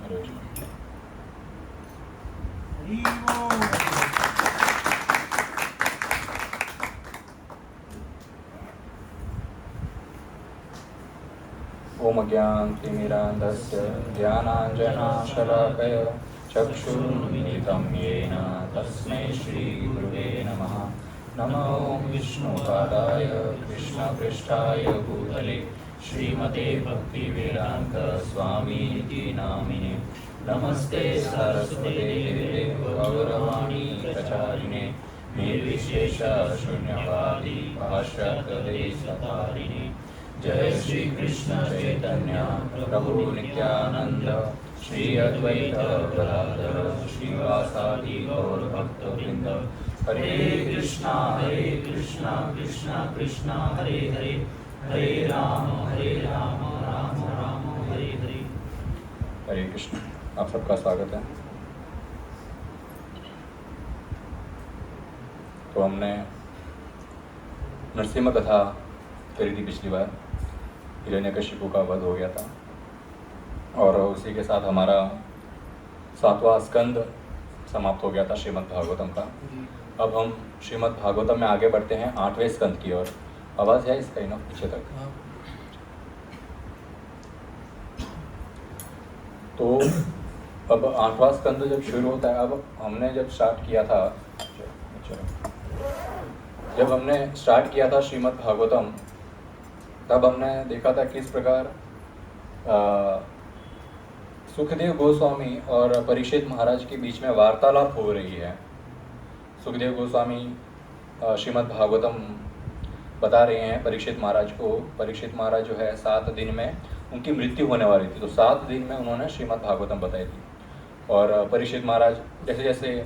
ओम ज्ञानतिमिरान्धस्य ज्ञानाञ्जनशलाकया चक्षुरुन्मिलितं येन तस्मै श्रीगुरुवे नमः। नमो विष्णुपादाय कृष्णपृष्ठाय भूतले श्रीमते भक्तिवेदान्तस्वामीति नामिने। नमस्ते सरस्वते देवे गौरवाणी प्रचारिणे निर्विशेष शून्यवादी पाश्चात्यदेशतारिणे। जय श्री कृष्ण चैतन्य प्रभु नित्यानंद श्री अद्वैत गदाधर श्रीवासादि गौर भक्तवृंद। हरे कृष्णा कृष्णा कृष्णा हरे हरे, हरे राम राम राम हरे हरे। हरे कृष्ण। आप सबका स्वागत है। तो हमने नरसिम्हा कथा करी थी पिछली बार। हिरण्यकशिपु का वध हो गया था और उसी के साथ हमारा 7वां स्कंद समाप्त हो गया था श्रीमद् भागवतम का। अब हम श्रीमद् भागवतम में आगे बढ़ते हैं 8वें स्कंद की ओर। आवाज़ है इसका ना पीछे तक? तो अब 8वां स्कंद जब शुरू होता है, अब हमने जब स्टार्ट किया था श्रीमद् भागवतम, तब हमने देखा था किस प्रकार सुखदेव गोस्वामी और परीक्षित महाराज के बीच में वार्तालाप हो रही है। सुखदेव गोस्वामी श्रीमद् भागवतम बता रहे हैं परीक्षित महाराज को। परीक्षित महाराज जो है 7 दिन में उनकी मृत्यु होने वाली थी, तो 7 दिन में उन्होंने श्रीमद् भागवतम बताई थी। और परीक्षित महाराज जैसे जैसे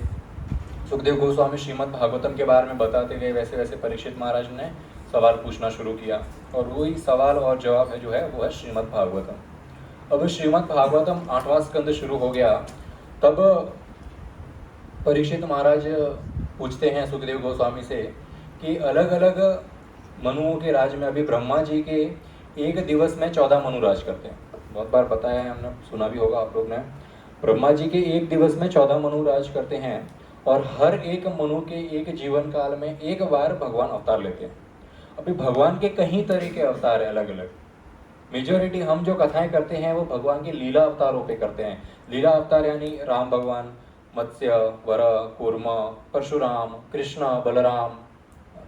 सुखदेव गोस्वामी श्रीमद् भागवतम के बारे में बताते गए, वैसे वैसे परीक्षित महाराज ने सवाल पूछना शुरू किया, और वही सवाल और जवाब है जो है वो है श्रीमद् भागवतम। अब श्रीमद् भागवतम 8वां स्कंद शुरू हो गया, तब परीक्षित महाराज पूछते हैं सुखदेव गोस्वामी से कि अलग अलग मनुओं के राज्य में, अभी ब्रह्मा जी के एक दिवस में 14 मनु राज करते हैं। बहुत बार बताया है, हमने सुना भी होगा आप लोग ने। ब्रह्मा जी के एक दिवस में 14 मनु राज करते हैं, और हर एक मनु के एक जीवन काल में एक बार भगवान अवतार लेते हैं। अभी भगवान के कई तरह के अवतार है अलग अलग। मेजोरिटी हम जो कथाएं करते हैं वो भगवान के लीला अवतारों पे करते हैं। लीला अवतार यानी राम भगवान, मत्स्य, वराह, कूर्म, परशुराम, कृष्ण, बलराम,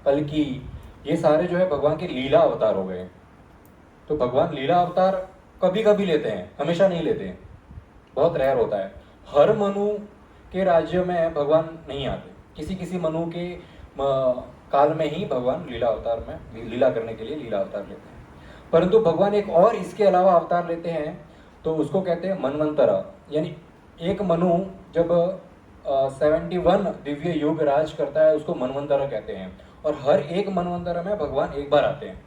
कल्की, ये सारे जो है भगवान के लीला अवतार हो गए। तो भगवान लीला अवतार कभी कभी लेते हैं, हमेशा नहीं लेते हैं, बहुत रेयर होता है। हर मनु के राज्य में भगवान नहीं आते, किसी किसी मनु के काल में ही भगवान लीला अवतार में लीला करने के लिए लीला अवतार लेते हैं। परंतु भगवान एक और इसके अलावा अवतार लेते हैं, तो उसको कहते हैं मनवंतरा। यानी एक मनु जब 71 दिव्य युग राज करता है, उसको मनवंतरा कहते हैं। और हर एक मनवंतरा में भगवान एक बार आते हैं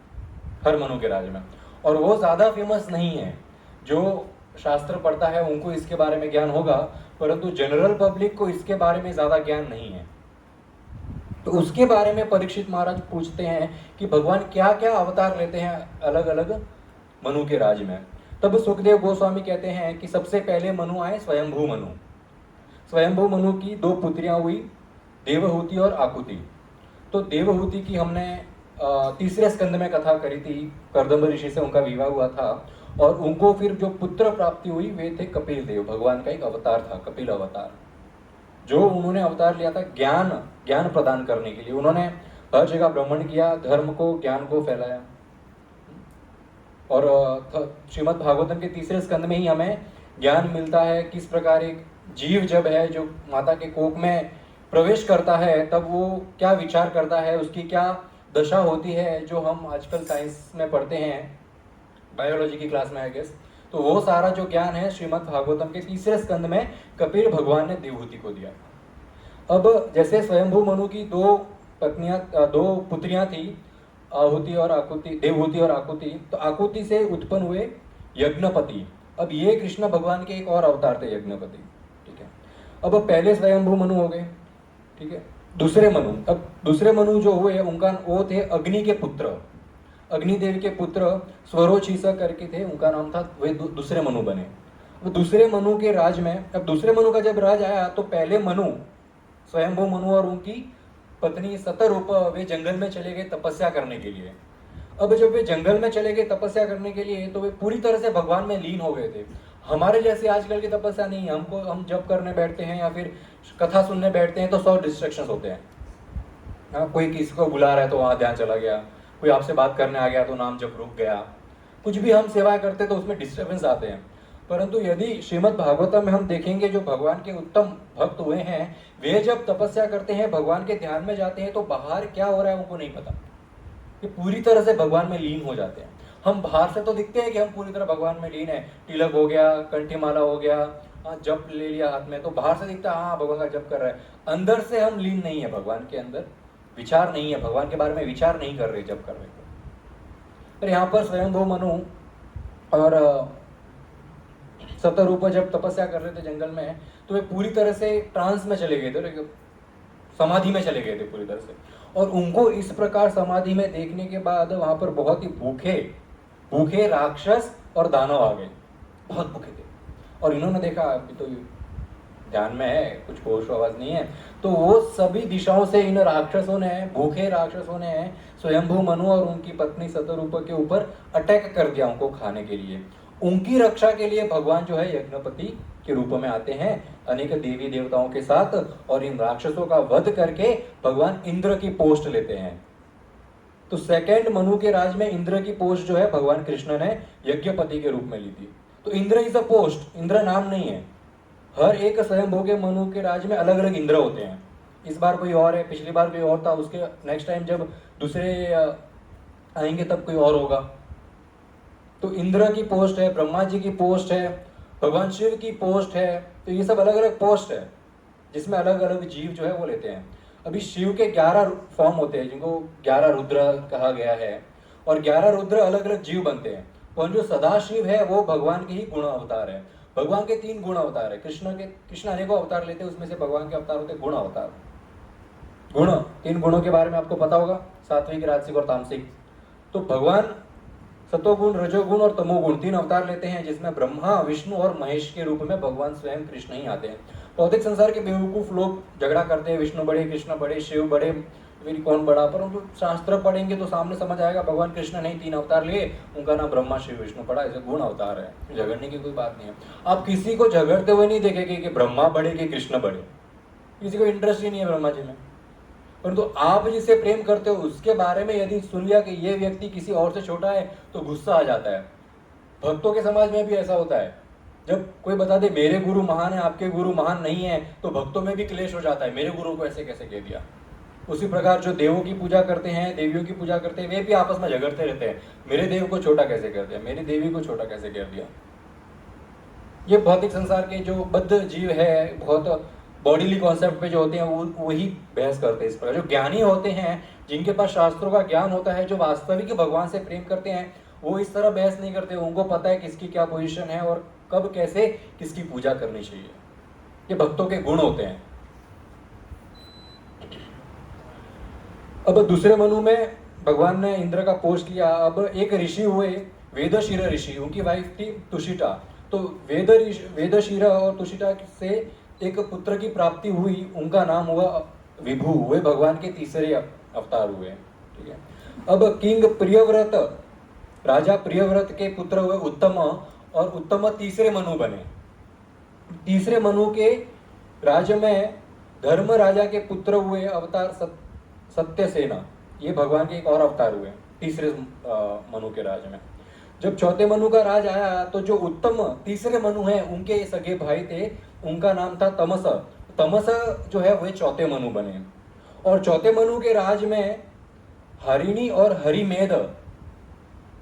हर मनु के राज में। और वो ज़्यादा फेमस नहीं है, जो शास्त्र पढ़ता है उनको इसके बारे में ज्ञान होगा, परंतु जनरल पब्लिक को इसके बारे में ज़्यादा ज्ञान नहीं है। तो उसके बारे में परीक्षित महाराज पूछते हैं कि भगवान क्या क्या अवतार लेते हैं अलग अलग मनु के राज में। तब सुखदेव गोस्वामी कहते हैं कि सबसे पहले मनु आए स्वयंभू मनु। स्वयंभू मनु की 2 पुत्रियां हुई, देवहूति और आकुति। तो देवहूति की हमने 3रे स्कंद में कथा करी थी। कर्दम ऋषि से उनका विवाह हुआ था, और उनको फिर जो पुत्र प्राप्ति हुई वे थे कपिल देव। भगवान का एक अवतार था कपिल अवतार, जो उन्होंने अवतार लिया था ज्ञान प्रदान करने के लिए। उन्होंने हर जगह भ्रमण किया, धर्म को, ज्ञान को फैलाया। और श्रीमद् भागवतम के 3रे स्कंद में ही हमें ज्ञान मिलता है किस प्रकार एक जीव जब है जो माता के कोख में प्रवेश करता है, तब वो क्या विचार करता है, उसकी क्या दशा होती है, जो हम आजकल साइंस में पढ़ते हैं, बायोलॉजी की क्लास में आई गेस। तो वो सारा जो ज्ञान है श्रीमद् भागवतम के 3रे स्कंद में कपिल भगवान ने देवहूति को दिया। अब जैसे स्वयंभू मनु की 2 पुत्रियां थी, आहुति और आकुति, देवहूति और आकुति। तो आकुति से उत्पन्न हुए यज्ञपति। अब ये कृष्ण भगवान के एक और अवतार थे यज्ञपति, ठीक है। अब पहले स्वयंभू मनु हो गए, ठीक है। दूसरे मनु जो हुए उनका वो थे अग्नि के पुत्र, अग्निदेव के पुत्र स्वरोचिषा करके थे, उनका नाम था, वे दूसरे मनु बने। वो दूसरे मनु के राज में, अब दूसरे मनु का जब राज आया तो पहले मनु, स्वयंभू मनु और उनकी पत्नी शतरूप वे जंगल में चले गए तपस्या करने के लिए। अब जब वे जंगल में चले गए तपस्या करने के लिए तो वे पूरी तरह से भगवान में लीन हो गए थे। हमारे जैसे आजकल की तपस्या नहीं है, हमको हम जब करने बैठते हैं या फिर कथा सुनने बैठते हैं तो 100 डिस्ट्रैक्शंस होते हैं। हाँ, कोई किसी को बुला रहा है तो वहाँ ध्यान चला गया, कोई आपसे बात करने आ गया तो नाम जब रुक गया, कुछ भी हम सेवा करते तो उसमें डिस्टर्बेंस आते हैं। परंतु यदि श्रीमद् भागवतम में हम देखेंगे जो भगवान के उत्तम भक्त हुए हैं, वे जब तपस्या करते हैं, भगवान के ध्यान में जाते हैं तो बाहर क्या हो रहा है उनको नहीं पता, कि पूरी तरह से भगवान में लीन हो जाते हैं। हम बाहर से तो दिखते हैं कि हम पूरी तरह भगवान में लीन है, तिलक हो गया, कंठी माला हो गया, जप ले लिया हाथ में, तो बाहर से दिखता है हाँ भगवान का जप कर रहा है, अंदर से हम लीन नहीं है, भगवान के अंदर विचार नहीं है, भगवान के बारे में विचार नहीं कर रहे जब कर रहे। तो यहाँ पर स्वयंभू मनु और शतरूप जब तपस्या कर रहे थे जंगल में तो वे पूरी तरह से ट्रांस में चले गए थे, समाधि में चले गए थे पूरी तरह से। और उनको इस प्रकार समाधि में देखने के बाद वहां पर बहुत ही भूखे राक्षस और दानव आ गए, बहुत भूखे थे। और इन्होंने देखा अभी तो ध्यान में है, कुछ होश आवाज नहीं है, तो वो सभी दिशाओं से इन राक्षसों ने, भूखे राक्षसों ने स्वयंभू मनु और उनकी पत्नी शतरूप के ऊपर अटैक कर दिया उनको खाने के लिए। उनकी रक्षा के लिए भगवान जो है यज्ञपति के रूप में आते हैं अनेक देवी देवताओं के साथ, और इन राक्षसों का वध करके भगवान इंद्र की पोस्ट लेते हैं। तो सेकंड मनु के राज में इंद्र की पोस्ट जो है भगवान कृष्ण ने यज्ञपति के रूप में ली थी। तो Indra is a post, Indra नाम नहीं है। हर एक स्वयंभू के मनु के राज में अलग अलग इंद्र होते हैं। इस बार कोई और है, पिछली बार कोई और था, उसके नेक्स्ट टाइम जब दूसरे आएंगे तब कोई और होगा। तो इंद्र की पोस्ट है, ब्रह्मा जी की पोस्ट है, भगवान शिव की पोस्ट है। तो ये सब अलग अलग पोस्ट है जिसमें अलग अलग जीव जो है वो लेते हैं। अभी शिव के 11 फॉर्म होते हैं जिनको 11 रुद्र कहा गया है, और 11 रुद्र अलग अलग जीव बनते हैं। और जो सदाशिव है वो भगवान के ही गुण अवतार है। भगवान के 3 गुण अवतार है। कृष्ण अनेकों अवतार लेते हैं, उसमें से भगवान के अवतार होते हैं गुण अवतार। गुण, 3 गुणों के बारे में आपको पता होगा, सात्विक, राजसिक और तामसिक। तो भगवान सतोगुण, रजोगुण और तमोगुण 3 अवतार लेते हैं, जिसमें ब्रह्मा, विष्णु और महेश के रूप में भगवान स्वयं कृष्ण ही आते हैं। भौतिक संसार के बेवकूफ लोग झगड़ा करते हैं, विष्णु बड़े, कृष्ण बड़े, शिव बड़े, फिर कौन बड़ा। परंतु शास्त्र पढ़ेंगे तो सामने समझ आएगा भगवान कृष्ण ने 3 अवतार लिए, उनका नाम ब्रह्मा, शिव, विष्णु पड़ा, ऐसे गुण अवतार है। झगड़ने की कोई बात नहीं है। आप किसी को झगड़ते हुए नहीं देखेंगे कि ब्रह्मा बड़े कि कृष्ण बड़े, किसी को इंटरेस्ट ही नहीं है ब्रह्मा जी में। परंतु आप जिससे प्रेम करते हो उसके बारे में यदि सुन लिया कि ये व्यक्ति किसी और से छोटा है तो गुस्सा आ जाता है। भक्तों के समाज में भी ऐसा होता है, जब कोई बता दे मेरे गुरु महान है, आपके गुरु महान नहीं है, तो भक्तों में भी क्लेश हो जाता है, मेरे गुरु को ऐसे कैसे कह दिया। उसी प्रकार जो देवों की पूजा करते हैं, देवियों की पूजा करते हैं, वे भी आपस में झगड़ते रहते हैं, मेरे देव को छोटा कैसे कर दिया, मेरी देवी को छोटा कैसे कर दिया। ये भौतिक संसार के जो बद्ध जीव है, बहुत बॉडीली कॉन्सेप्ट पे जो होते हैं वो वही बहस करते हैं इस प्रकार। जो ज्ञानी होते हैं, जिनके पास शास्त्रों का ज्ञान होता है, जो वास्तविक भगवान से प्रेम करते हैं, वो इस तरह बहस नहीं करते। उनको पता है किसकी क्या पोजीशन है और कब कैसे किसकी पूजा करनी चाहिए। ये भक्तों के गुण होते हैं। अब दूसरे मनु में भगवान ने इंद्र का पोस्ट लिया। अब एक ऋषि हुए, वेदशिर ऋषि, उनकी वाइफ थी तुषिता। तो वेदशिर और तुषिता से एक पुत्र की प्राप्ति हुई, उनका नाम हुआ विभु। वे भगवान के तीसरे अवतार हुए। ठीक है। अब किंग प्रियव्रत, राजा प्रियव्रत के पुत्र हुए उत्तम, और उत्तम तीसरे मनु बने। तीसरे मनु के राज्य में धर्म राजा के पुत्र हुए अवतार सत्यसेना। ये भगवान के एक और अवतार हुए तीसरे मनु के राज्य में। जब चौथे मनु का राज आया तो जो उत्तम तीसरे मनु हैं, उनके सगे भाई थे, उनका नाम था तमस। तमस जो है वह चौथे मनु बने। और चौथे मनु के राज में हरिणी और हरिमेध,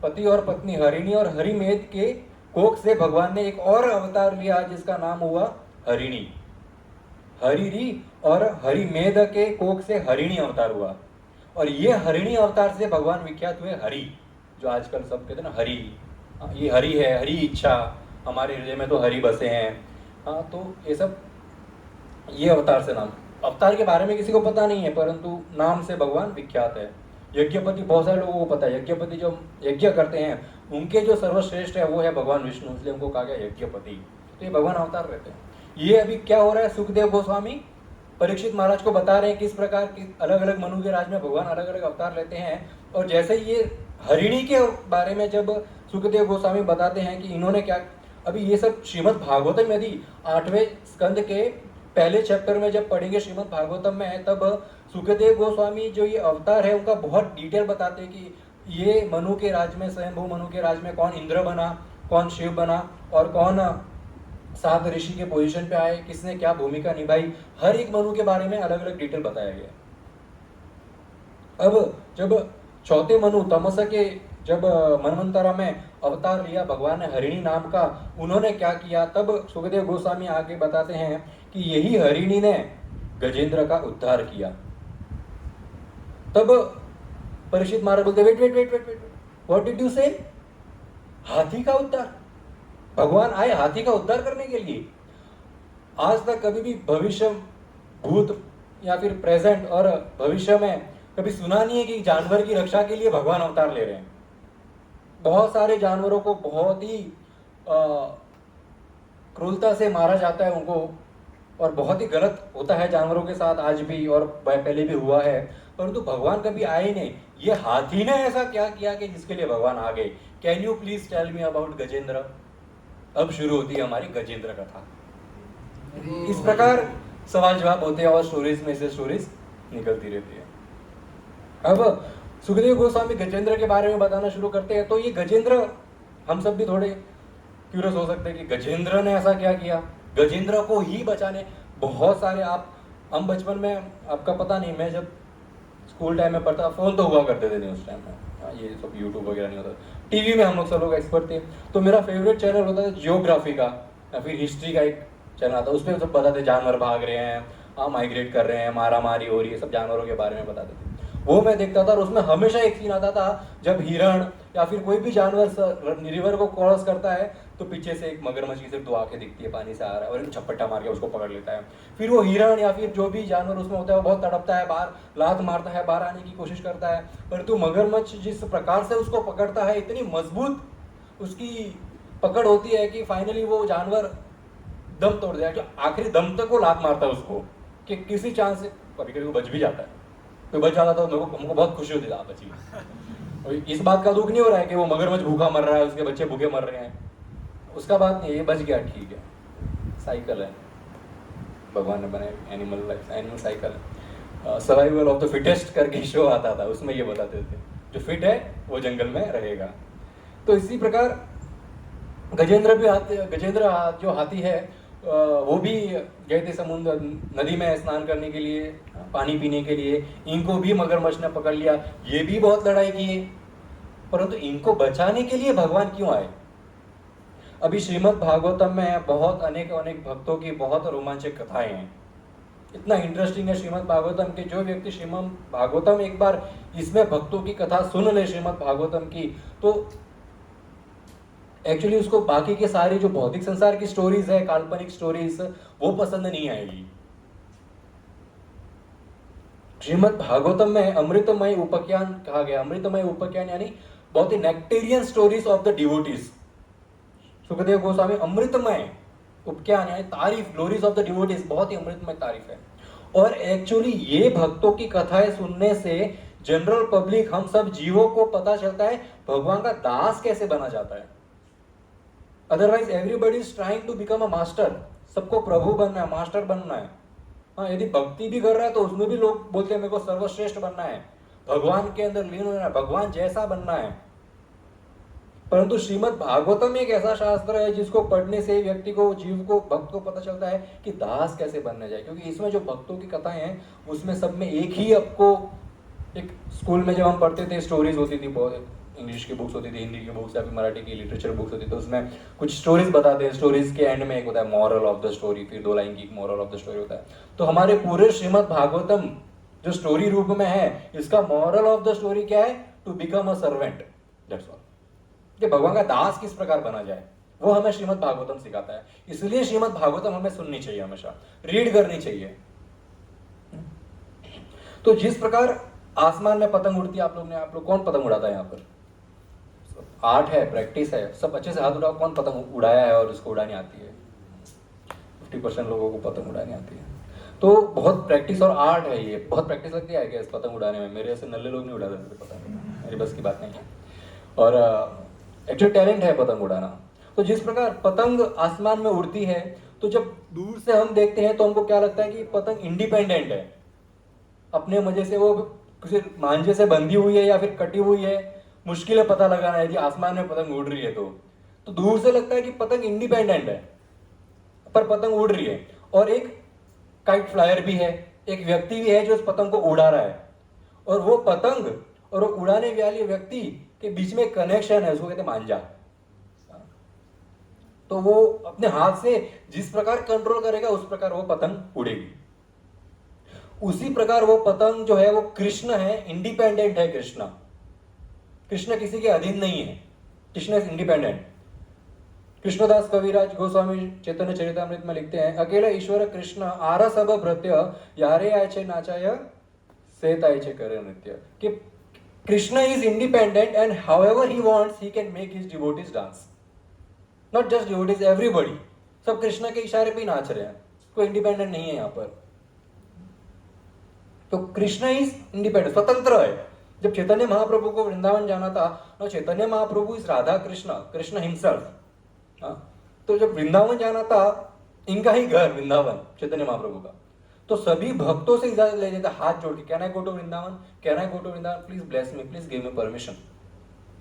पति और पत्नी हरिणी और हरिमेध के कोख से भगवान ने एक और अवतार लिया जिसका नाम हुआ हरिणी। हरिणी और हरिमेध के कोख से हरिणी अवतार हुआ। और ये हरिणी अवतार से भगवान विख्यात हुए हरि, जो आजकल सब कहते हैं ना हरि, ये हरि है, हरि इच्छा, हमारे हृदय में तो हरि बसे हैं। हाँ, तो ये सब ये अवतार से नाम। अवतार के बारे में किसी को पता नहीं है, परंतु नाम से भगवान विख्यात है। यज्ञपति बहुत सारे लोगों को पता है। यज्ञपति जो यज्ञ करते हैं उनके जो सर्वश्रेष्ठ है वो है भगवान विष्णु, इसलिए उनको कहा गया यज्ञपति। तो ये भगवान अवतार रहते हैं। ये अभी क्या हो रहा है, सुखदेव गोस्वामी परीक्षित महाराज को बता रहे हैं किस प्रकार की अलग अलग मनु के राज में भगवान अलग अलग अवतार लेते हैं। और जैसे ये हरिणी के बारे में जब सुखदेव गोस्वामी बताते हैं कि इन्होंने क्या, अभी ये सब श्रीमद् भागवतम यदि 8वें स्कंद के पहले चैप्टर में जब पढ़ेंगे श्रीमद् भागवतम में, तब सुखदेव गोस्वामी जो ये अवतार है उनका बहुत डिटेल बताते हैं कि ये मनु के राज में, स्वयंभू मनु के राज में कौन इंद्र बना, कौन शिव बना और कौन 7 ऋषि के पोजीशन पे आए, किसने क्या भूमिका निभाई, हर एक मनु के बारे में अलग अलग डिटेल बताया गया। अब जब चौथे मनु तमस के जब मनवंतरा में अवतार लिया भगवान ने हरिणी नाम का, उन्होंने क्या किया, तब सुखदेव गोस्वामी आगे बताते हैं कि यही हरिणी ने गजेंद्र का उद्धार किया। तब परीक्षित महाराज बोलते wait wait wait wait wait, what did you say? हाथी का उद्धार? भगवान आए हाथी का उद्धार करने के लिए? आज तक कभी भी भविष्य, भूत या फिर प्रेजेंट और भविष्य में कभी सुना नहीं है कि जानवर की रक्षा के लिए भगवान अवतार ले रहे हैं। बहुत सारे जानवरों को बहुत ही क्रूरता से मारा जाता है उनको, और बहुत ही गलत होता है जानवरों के साथ आज भी, और पहले भी हुआ है, परंतु भगवान कभी आए ही नहीं। ये हाथी ने ऐसा क्या किया कि जिसके लिए भगवान आ गए? Can you please tell me about Gajendra? अब शुरू होती है हमारी गजेंद्र कथा। इस प्रकार सवाल जवाब होते हैं और स्टोरीज में से स्टोरीज निकलती रहती है। अब सुखदेव गोस्वामी गजेंद्र के बारे में बताना शुरू करते हैं। तो ये गजेंद्र, हम सब भी थोड़े क्यूरियस हो सकते हैं कि गजेंद्र ने ऐसा क्या किया, गजेंद्र को ही बचाने। बहुत सारे हम बचपन में, आपका पता नहीं, मैं जब स्कूल टाइम में पढ़ता, फोन तो हुआ करते थे नहीं उस टाइम में, ये सब यूट्यूब वगैरह नहीं होता, टीवी में हम लोग सब लोग एक्सपर्ट थे। तो मेरा फेवरेट चैनल होता था जियोग्राफी का या फिर हिस्ट्री का एक चैनल आता, उस पर सब बताते जानवर भाग रहे हैं, माइग्रेट कर रहे हैं, मारा मारी हो रही है, सब जानवरों के बारे में बताते थे। वो मैं देखता था और उसमें हमेशा एक सीन आता था जब हिरण या फिर कोई भी जानवर रिवर को क्रॉस करता है तो पीछे से एक मगरमच्छ की सिर्फ 2 आंखें दिखती है, पानी से आ रहा है, और एक झपट्टा मार के उसको पकड़ लेता है। फिर वो हिरण या फिर जो भी जानवर उसमें होता है वो बहुत तड़पता है, बाहर लात मारता है, बाहर आने की कोशिश करता है, परंतु मगरमच्छ जिस प्रकार से उसको पकड़ता है, इतनी मजबूत उसकी पकड़ होती है कि फाइनली वो जानवर दम तोड़ जाए, जो आखिरी दम तक वो लात मारता है उसको, कि किसी चांस से कभी कभी वो बच भी जाता है। तो बच जाता था तो हमको बहुत खुशी होती थी, बची। और इस बात का दुख नहीं हो रहा है कि वो मगरमच्छ भूखा मर रहा है, उसके बच्चे भूखे मर रहे हैं, उसका बात नहीं है, ये बच गया, ठीक है, साइकिल है, भगवान ने बनाए एनिमल लाइफ, एनिमल साइकिल है। सर्वाइवल ऑफ द फिटेस्ट करके शो आता था, उसमें ये बताते थे जो फिट है वो जंगल में रहेगा। तो इसी प्रकार गजेंद्र जो हाथी है वो भी गए थे समुद्र नदी में स्नान करने के लिए, पानी पीने के लिए, इनको भी मगरमच्छ ने पकड़ लिया, ये भी बहुत लड़ाई किए, परंतु इनको बचाने के लिए भगवान क्यों आए? अभी श्रीमद् भागवतम में बहुत अनेक भक्तों की बहुत रोमांचक कथाएं हैं, इतना इंटरेस्टिंग है श्रीमद् भागवतम के। जो व्यक्ति श्रीमद् भागवतम एक बार इसमें भक्तों की कथा सुन ले श्रीमद् भागवतम की, तो एक्चुअली उसको बाकी के सारी जो भौतिक संसार की स्टोरीज है, काल्पनिक स्टोरीज, वो पसंद नहीं आएगी। श्रीमद् भागवतम में अमृतमय उपख्यान कहा गया। अमृतमय उपख्यान यानी बहुत ही nectarean stories of the devotees. Sukhdev Goswami Amritamay Upakhyan यानी तारीफ, ग्लोरीज ऑफ द डिवोटीज, बहुत ही अमृतमय तारीफ है। और एक्चुअली ये भक्तों की कथाएं सुनने से जनरल पब्लिक, हम सब जीवों को पता चलता है भगवान का दास कैसे बना जाता है। Otherwise everybody is trying to become a master, सबको प्रभु बनना है, मास्टर बनना है। हाँ, यदि भक्ति भी कर रहा है तो उसमें भी लोग बोलते हैं मेरे को सर्वश्रेष्ठ बनना है, भगवान के अंदर लीन होना है, भगवान जैसा बनना है। परंतु श्रीमद् भागवतम एक ऐसा शास्त्र है जिसको पढ़ने से व्यक्ति को, जीव को, भक्त को पता चलता है कि दास कैसे बनने जाए। क्योंकि इसमें जो भक्तों की कथाएं हैं उसमें सब में एक ही, आपको एक स्कूल में जब हम पढ़ते थे स्टोरीज होती थी, बहुत इंग्लिश की बुक्स होती थी, हिंदी की बुक्स या फिर मराठी की लिटरेचर बुक्स होती थी, तो उसमें कुछ स्टोरीज बताते हैं। स्टोरीज के एंड में एक होता है मॉरल ऑफ द स्टोरी, फिर 2 लाइन की मॉरल ऑफ द स्टोरी होता है। तो हमारे पूरे श्रीमद् भागवतम जो स्टोरी रूप में है, इसका मॉरल ऑफ द स्टोरी क्या है? To become a servant, that's all. कि भगवान का दास किस प्रकार बना जाए, वो हमें श्रीमद् भागवतम सिखाता है। इसलिए श्रीमद् भागवतम हमें सुननी चाहिए, हमेशा रीड करनी चाहिए। तो जिस प्रकार आसमान में पतंग उड़ती है, आप लोग कौन पतंग उड़ाता है? यहाँ पर आर्ट है, प्रैक्टिस है, सब अच्छे से हाथ उड़ाओ, कौन पतंग उड़ाया है और उसको उड़ानी आती है? 50% लोगों को पतंग उड़ानी आती है। तो बहुत प्रैक्टिस और आर्ट है ये, बहुत प्रैक्टिस लगती है क्या पतंग उड़ाने में। मेरे ऐसे नल्ले लोग नहीं उड़ा सकते पतंग, मेरी बस की बात नहीं है। और एक्चुअली टैलेंट है पतंग उड़ाना। तो जिस प्रकार पतंग आसमान में उड़ती है, तो जब दूर से हम देखते हैं तो हमको क्या लगता है कि पतंग इंडिपेंडेंट है, अपने मजे से, वो किसी मांझे से बंधी हुई है या फिर कटी हुई है, मुश्किल है पता लगाना है कि आसमान में पतंग उड़ रही है। तो दूर से लगता है कि पतंग इंडिपेंडेंट है, पर पतंग उड़ रही है। और एक काइट फ्लायर भी है, एक व्यक्ति भी है जो उस पतंग को उड़ा रहा है, और वो पतंग और वो उड़ाने वाले व्यक्ति के बीच में कनेक्शन है, उसको कहते हैं मांझा। तो वो अपने हाथ से जिस प्रकार कंट्रोल करेगा उस प्रकार वो पतंग उड़ेगी। उसी प्रकार वो पतंग जो है वो कृष्ण है, इंडिपेंडेंट है। कृष्ण किसी के अधीन नहीं है, कृष्ण इज इंडिपेंडेंट। कृष्णदास कविराज गोस्वामी चैतन्य चरितामृत में लिखते हैं, अकेला ईश्वर कृष्ण आरा सब भृत्य यारे आय छे नाचाय सेत आय छे करे नृत्य। कि Krishna is independent and however he wants he can make his devotees dance. Not just devotees, everybody, सब कृष्ण के इशारे पे ही नाच रहे हैं, कोई इंडिपेंडेंट नहीं है यहां पर। तो कृष्ण इज इंडिपेंडेंट, स्वतंत्र है। जब चैतन्य महाप्रभु को वृंदावन जाना था, तो चैतन्य महाप्रभु इज राधा कृष्ण, कृष्ण हिमसेल्फ। तो जब वृंदावन जाना था, इनका ही घर वृंदावन, चैतन्य महाप्रभु का, तो सभी भक्तों से इजाजत ले लेते, हाथ जोड़ के, can I go to Vrindavan, can I go to Vrindavan, please bless me, please give me permission.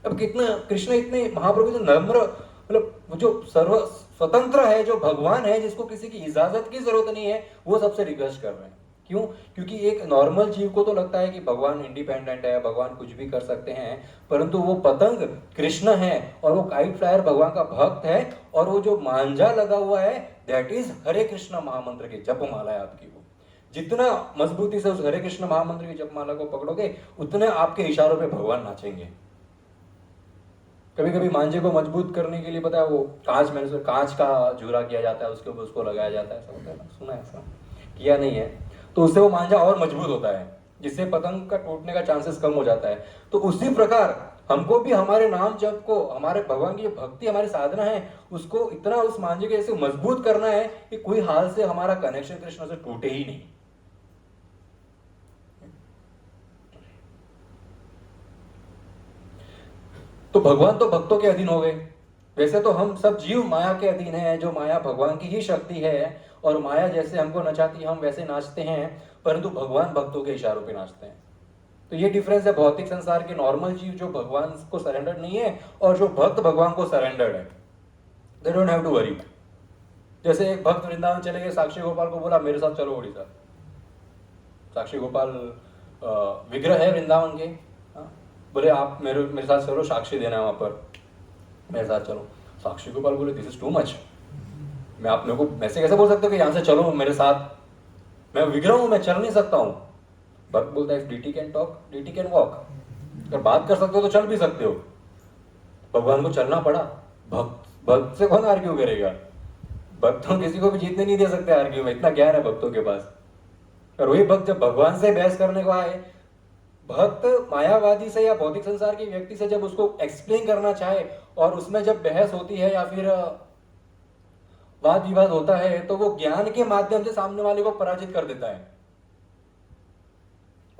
अब कितना कृष्ण इतने महाप्रभु जो नम्र, मतलब जो सर्व स्वतंत्र है, जो भगवान है, जिसको किसी की इजाजत की जरूरत नहीं है, वो सबसे रिक्वेस्ट कर रहे हैं। क्यों? क्योंकि एक नॉर्मल जीव को तो लगता है कि भगवान इंडिपेंडेंट है, भगवान कुछ भी कर सकते हैं, परंतु वो पतंग कृष्ण है और वो काइट फ्लायर भगवान का भक्त है, और वो जो मांझा लगा हुआ है दैट इज हरे कृष्ण महामंत्र की जपमाला है आपकी। वो जितना मजबूती से उस हरे कृष्ण महामंत्र की जपमाला को पकड़ोगे, उतने आपके इशारों पे भगवान नाचेंगे। कभी कभी मांझे को मजबूत करने के लिए पता है वो कांच का जूरा किया जाता है, उसके ऊपर उसको लगाया जाता है, ऐसा होता है ना, सुना है ऐसा, किया नहीं है, तो उससे वो मांझा और मजबूत होता है, जिससे पतंग का टूटने का चांसेस कम हो जाता है। तो उसी प्रकार हमको भी हमारे नाम जप को, हमारे भगवान की जो भक्ति हमारी साधना है, उसको इतना उस मांझे के जैसे मजबूत करना है कि कोई हाल से हमारा कनेक्शन कृष्ण से टूटे ही नहीं। तो भगवान तो भक्तों के अधीन हो गए। वैसे तो हम सब जीव माया के अधीन हैं, जो माया भगवान की ही शक्ति है, और माया जैसे हमको नचाती है हम वैसे नाचते हैं, परंतु भगवान भक्तों के इशारों पे नाचते हैं। तो ये डिफरेंस है भौतिक संसार के नॉर्मल जीव जो भगवान को सरेंडर नहीं है, और जो भक्त भगवान को सरेंडर्ड है। They don't have to worry. जैसे एक भक्त वृंदावन चले गए, साक्षी गोपाल को बोला मेरे साथ चलो उड़ीसा। साक्षी गोपाल विग्रह है वृंदावन के, बोले आप मेरे साथ चलो, साक्षी देना है वहां पर, मेरे साथ चलो। साक्षी गोपाल बोले दिस इज टू मच, मैं आप मेरे को ऐसे कैसे बोल सकते हो कि यहां से चलो मेरे साथ, मैं विग्रह हूं, मैं चल नहीं सकता हूं। भक्त बोलता है deity can talk deity can walk, अगर बात कर सकते हो तो चल भी सकते हो। भगवान को चलना पड़ा, भक्त से कौन आर्ग्यू करेगा? भक्त तो किसी को भी जीतने नहीं दे सकते आर्ग्यू में, इतना ज्ञान है भक्तों के पास। और वही भक्त जब भगवान से बहस करने को आए, भक्त मायावादी से या भौतिक संसार के व्यक्ति से जब उसको एक्सप्लेन करना चाहे, और उसमें जब बहस होती है या फिर वाद विवाद होता है, तो वो ज्ञान के माध्यम से सामने वाले को पराजित कर देता है।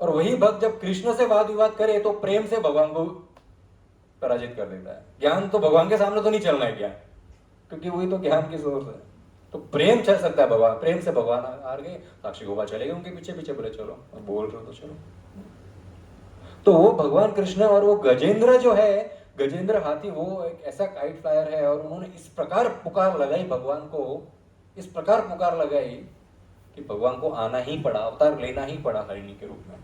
और वही भक्त जब कृष्ण से वाद विवाद करे तो प्रेम से भगवान को पराजित कर देता है। ज्ञान तो भगवान के सामने तो नहीं चलना है ज्ञान, क्योंकि वही तो ज्ञान की सोर्स है। तो प्रेम चल सकता है, भगवान प्रेम से भगवान हार गए, साक्षी गोपाल चले गए उनके पीछे पीछे, बोले चलो, और बोल रहे हो तो चलो। तो वो भगवान कृष्ण और वो गजेंद्र जो है, गजेंद्र हाथी, वो एक ऐसा काइट फ्लायर है, और उन्होंने इस प्रकार पुकार लगाई भगवान को, इस प्रकार पुकार लगाई कि भगवान को आना ही पड़ा, अवतार लेना ही पड़ा हरिणी के रूप में।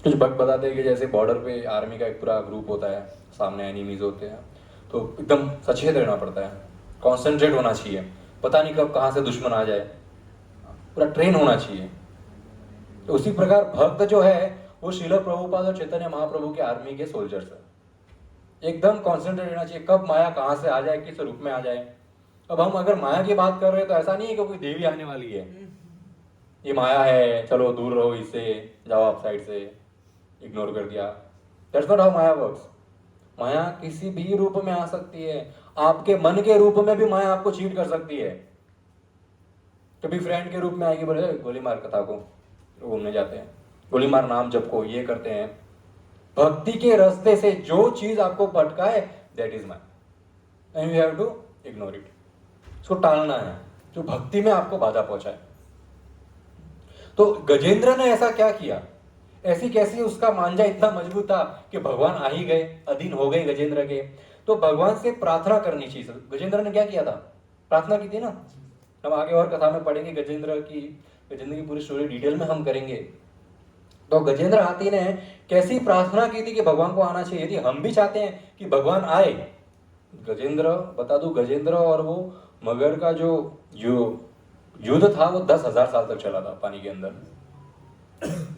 कुछ भक्त बताते हैं कि जैसे बॉर्डर पे आर्मी का एक पूरा ग्रुप होता है, सामने एनिमीज होते हैं, तो एकदम सचेत रहना पड़ता है, कॉन्सेंट्रेट होना चाहिए, पता नहीं कब कहां से दुश्मन आ जाए, पूरा ट्रेन होना चाहिए। तो उसी प्रकार भक्त जो है वो श्रील प्रभुपाद और चैतन्य महाप्रभु के आर्मी के सोल्जर्स है, एकदम कॉन्सेंट्रेट रहना चाहिए, कब माया कहां से आ जाए, किस रूप में आ जाए। अब हम अगर माया की बात कर रहे हैं तो ऐसा नहीं है कि कोई देवी आने वाली है, ये माया है, चलो दूर रहो इससे, जाओ आप साइड से, इग्नोर कर दिया। That's not how maya works. Maya किसी भी रूप में आ सकती है, आपके मन के रूप में भी माया आपको चीट कर सकती है। कभी फ्रेंड के रूप में आएगी, बोले गोली मार कथा को, घूमने जाते हैं, गोली मार नाम जप को, ये करते हैं। भक्ति के रास्ते से जो चीज आपको भटकाए, that is maya, and you have to ignore it. उसको टालना है, जो भक्ति में आपको बाधा पहुंचाए। तो गजेंद्र ने ऐसा क्या किया, ऐसी कैसी उसका मांझा इतना मजबूत था कि भगवान आ ही गए, अधीन हो गए गजेंद्र के। तो भगवान से प्रार्थना करनी चाहिए। गजेंद्र ने क्या किया था, प्रार्थना की थी ना। हम आगे और कथा में पढ़ेंगे गजेंद्र की पूरी स्टोरी डिटेल में हम करेंगे। तो गजेंद्र हाथी ने कैसी प्रार्थना की थी कि भगवान को आना चाहिए। यदि हम भी चाहते हैं कि भगवान आए, गजेंद्र, बता दूं, गजेंद्र और वो मगर का जो युद्ध था वो 10,000 साल तक चला था पानी के अंदर।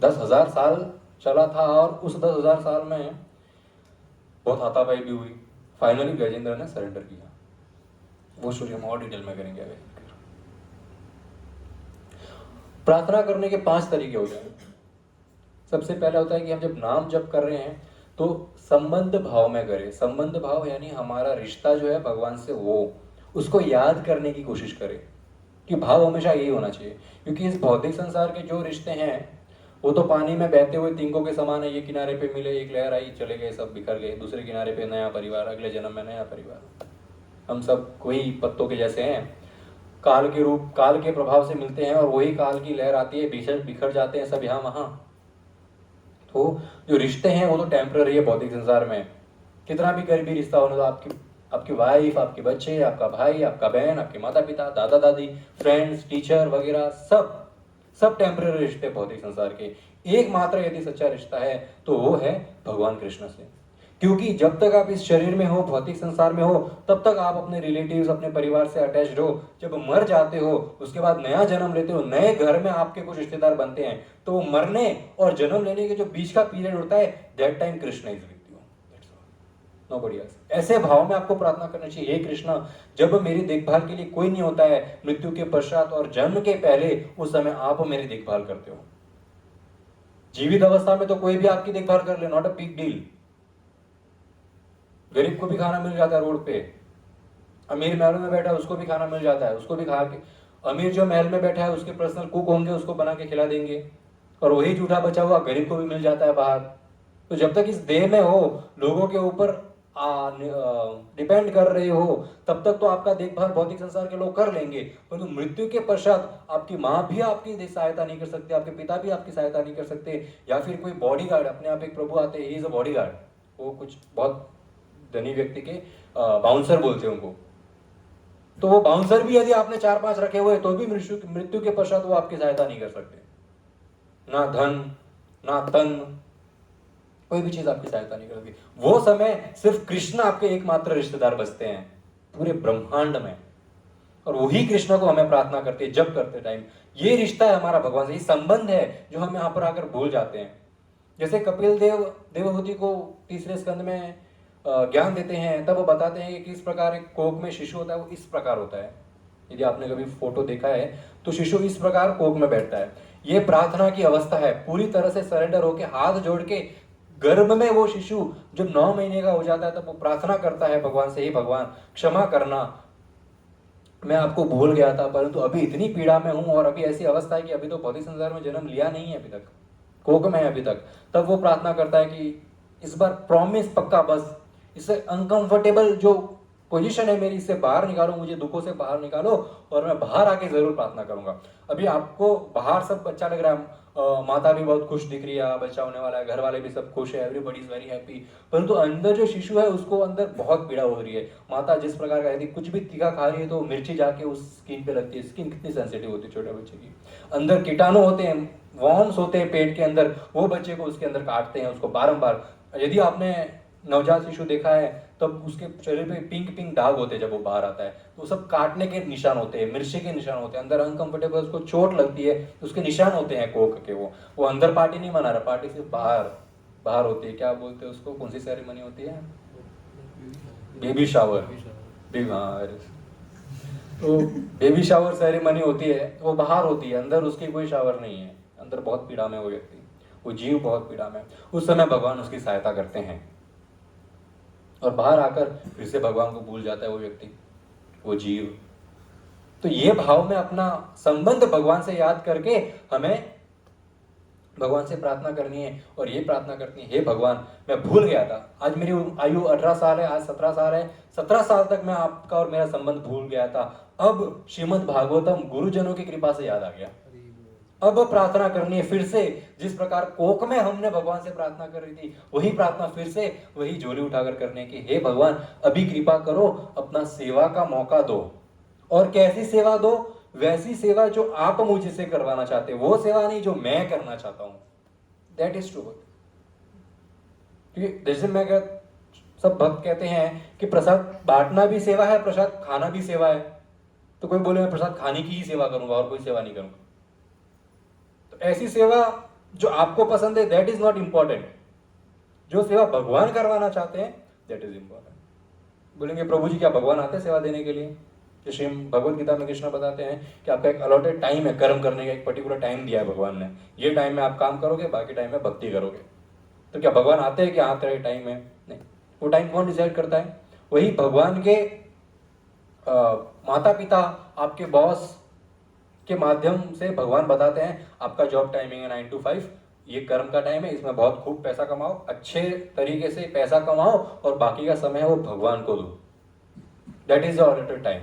10,000 साल चला था, और उस 10,000 साल में बहुत हाथापाई भी हुई। फाइनली गजेंद्र ने सरेंडर किया। वो स्टोरी हम और डिटेल में करेंगे आगे। प्रार्थना करने के 5 तरीके होते हैं। सबसे पहला होता है कि हम जब नाम जप कर रहे हैं तो संबंध भाव में करें। संबंध भाव यानी हमारा रिश्ता जो है भगवान से, वो उसको याद करने की कोशिश करें, कि भाव हमेशा यही होना चाहिए। क्योंकि इस भौतिक संसार के जो रिश्ते हैं वो तो पानी में बहते हुए तिनकों के समान है। ये किनारे पे मिले, एक लहर आई, चले गए, सब बिखर गए। दूसरे किनारे पे नया परिवार, अगले जन्म में नया परिवार। हम सब कोई पत्तों के जैसे हैं, काल के रूप, काल के प्रभाव से मिलते हैं, और वही काल की लहर आती है, बिखर जाते हैं सब यहाँ वहाँ। तो जो रिश्ते हैं वो तो टेम्पररी है भौतिक संसार में। कितना भी करीबी रिश्ता होना, तो आपकी वाइफ, आपके बच्चे, आपका भाई, आपका बहन, आपके माता पिता, दादा दादी, फ्रेंड्स, टीचर वगैरह, सब टेम्पररी रिश्ते भौतिक संसार के। एकमात्र यदि सच्चा रिश्ता है तो वो है भगवान कृष्ण से। क्योंकि जब तक आप इस शरीर में हो, भौतिक संसार में हो, तब तक आप अपने रिलेटिव्स, अपने परिवार से अटैच्ड हो। जब मर जाते हो, उसके बाद नया जन्म लेते हो, नए घर में आपके कुछ रिश्तेदार बनते हैं, तो मरने और जन्म लेने के जो बीच का पीरियड होता है, that time Krishna is with you, that's all, nobody else. ऐसे भाव में आपको प्रार्थना करनी चाहिए, हे कृष्ण, जब मेरी देखभाल के लिए कोई नहीं होता है, मृत्यु के पश्चात और जन्म के पहले, उस समय आप मेरी देखभाल करते हो। जीवित अवस्था में तो कोई भी आपकी देखभाल कर ले, नॉट अ बिग डील। गरीब को भी खाना मिल जाता है रोड पे, अमीर महल में बैठा है उसको भी खाना मिल जाता है, उसको भी खा के, अमीर जो महल में बैठा है उसके पर्सनल कुक होंगे, उसको बना के खिला देंगे, और वही जूठा बचा हुआ गरीब को भी मिल जाता है बाहर। तो जब तक इस देह में हो, लोगों के ऊपर डिपेंड कर रहे हो, तब तक तो आपका देखभाल भौतिक संसार के लोग कर लेंगे। परंतु मृत्यु के पश्चात आपकी माँ भी आपकी सहायता नहीं कर सकते, आपके पिता भी आपकी सहायता नहीं कर सकते, या फिर कोई बॉडीगार्ड, अपने आप एक प्रभु आते हैं, ही इज अ बॉडीगार्ड, वो कुछ बहुत धनी व्यक्ति के बाउंसर बोलते हैं उनको। तो वो बाउंसर भी यदि आपने 4-5 रखे हुए तो भी मृत्यु के पश्चात वो आपकी सहायता नहीं कर सकते। ना धन, ना तन, कोई भी चीज आपकी सहायता नहीं कर सकती। वो समय सिर्फ कृष्ण आपके एकमात्र रिश्तेदार बचते हैं पूरे ब्रह्मांड में, और वही कृष्ण को हमें प्रार्थना करते हैं जब करते टाइम। ये रिश्ता है हमारा भगवान से, ये संबंध है जो हम यहाँ पर आकर भूल जाते हैं। जैसे कपिल देव देवहूति को 3रे स्कंद में ज्ञान देते हैं, तब वो बताते हैं कि किस प्रकार एक कोक में शिशु होता है, वो इस प्रकार होता है। यदि आपने कभी फोटो देखा है तो शिशु इस प्रकार कोक में बैठता है। ये प्रार्थना की अवस्था है, पूरी तरह से सरेंडर होके, हाथ जोड़ के गर्भ में वो शिशु जब 9 महीने का हो जाता है तब वो प्रार्थना करता है भगवान से, ही भगवान क्षमा करना, मैं आपको भूल गया था, परंतु अभी इतनी पीड़ा में हूं, और अभी ऐसी अवस्था है कि अभी तो भौतिक संसार में जन्म लिया नहीं है अभी तक, कोक में है अभी तक। तब वो प्रार्थना करता है कि इस बार प्रॉमिस पक्का, बस इससे अनकंफर्टेबल जो पोजीशन है मेरी, इससे बाहर निकालो, मुझे दुखों से बाहर निकालो, और मैं बाहर आके जरूर प्रार्थना करूंगा। अभी आपको बाहर सब अच्छा लग रहा है, माता भी बहुत खुश दिख रही है, बच्चा होने वाला है, घर वाले भी सब खुश है, एवरीबॉडी इज वेरी हैप्पी, परंतु अंदर जो शिशु है उसको अंदर बहुत पीड़ा हो रही है। माता जिस प्रकार का, यदि कुछ भी तीखा खा रही है तो मिर्ची जाके उस स्किन पे लगती है। स्किन कितनी सेंसिटिव होती है छोटे बच्चे की, अंदर कीटाणु होते हैं, वॉर्म्स होते हैं पेट के अंदर, वो बच्चे को उसके अंदर काटते हैं उसको बारंबार। यदि आपने नवजात शिशु देखा है तब उसके शरीर पे पिंक पिंक दाग होते हैं, जब वो बाहर आता है तो सब काटने के निशान होते हैं, मिर्ची के निशान होते हैं, अंदर अनकंफर्टेबल, उसको चोट लगती है, उसके निशान होते हैं कोक के। वो अंदर पार्टी नहीं मना रहा, पार्टी सिर्फ बाहर होती है। क्या बोलते हैं उसको, कौन सी सेरेमनी होती है, बेबी शावर, तो बेबी शावर सेरेमनी होती है, वो बाहर होती है, अंदर उसकी कोई शावर नहीं है, अंदर बहुत पीड़ा में वो व्यक्ति, वो जीव बहुत पीड़ा में। उस समय भगवान उसकी सहायता करते हैं। और बाहर आकर फिर से भगवान को भूल जाता है वो व्यक्ति, वो जीव। तो ये भाव में अपना संबंध भगवान से याद करके हमें भगवान से प्रार्थना करनी है, और ये प्रार्थना करनी है, हे भगवान मैं भूल गया था, आज मेरी आयु 18 साल है, आज 17 साल है, 17 साल तक मैं आपका और मेरा संबंध भूल गया था, अब श्रीमद् भागवतम गुरुजनों की कृपा से याद आ गया, अब प्रार्थना करनी है फिर से, जिस प्रकार कोक में हमने भगवान से प्रार्थना कर रही थी वही प्रार्थना फिर से वही झोली उठाकर करने की, हे भगवान अभी कृपा करो, अपना सेवा का मौका दो, और कैसी सेवा दो, वैसी सेवा जो आप मुझसे करवाना चाहते, वो सेवा नहीं जो मैं करना चाहता हूं, दैट इज ट्रू। क्योंकि जैसे मैं सब भक्त कहते हैं कि प्रसाद बांटना भी सेवा है, प्रसाद खाना भी सेवा है, तो कोई बोले मैं प्रसाद खाने की ही सेवा करूंगा और कोई सेवा नहीं करूंगा, तो ऐसी सेवा जो आपको पसंद है दैट इज नॉट इंपॉर्टेंट, जो सेवा भगवान करवाना चाहते हैं दैट इज इंपॉर्टेंट। बोलेंगे प्रभु जी क्या भगवान आते हैं सेवा देने के लिए? जो श्री भगवत गीता में कृष्ण बताते हैं कि आपका एक अलॉटेड टाइम है कर्म करने का, एक पर्टिकुलर टाइम दिया है भगवान ने, ये टाइम में आप काम करोगे, बाकी टाइम में भक्ति करोगे। तो क्या भगवान आते हैं कि हाँ तेरा टाइम है? नहीं। वो टाइम कौन डिसाइड करता है? वही भगवान के माता पिता, आपके बॉस के माध्यम से भगवान बताते हैं आपका जॉब टाइमिंग है 9 to 5, ये कर्म का टाइम है, इसमें बहुत खूब पैसा कमाओ, अच्छे तरीके से पैसा कमाओ, और बाकी का समय है वो भगवान को दो, that is the allotted time.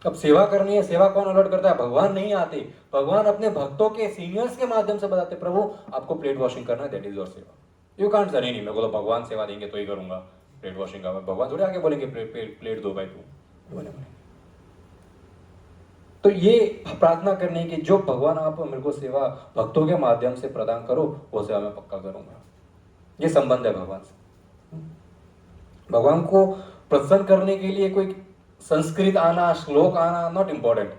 अब सेवा करनी है, सेवा कौन अलॉट करता है? भगवान नहीं आते, भगवान अपने भक्तों के सीनियर्स के माध्यम से बताते, प्रभु आपको प्लेट वॉशिंग करना है, दैट इज योर सेवा। यू कांट से नहीं मैं बोला भगवान सेवा देंगे तो ही करूंगा प्लेट वॉशिंग का, भगवान थोड़े आगे बोलेंगे प्लेट दो भाई तू। तो ये प्रार्थना करने की, जो भगवान आप मेरे को सेवा भक्तों के माध्यम से प्रदान करो वो सेवा मैं पक्का करूंगा, ये संबंध है भगवान से। भगवान को प्रसन्न करने के लिए कोई संस्कृत आना, श्लोक आना नॉट इम्पॉर्टेंट,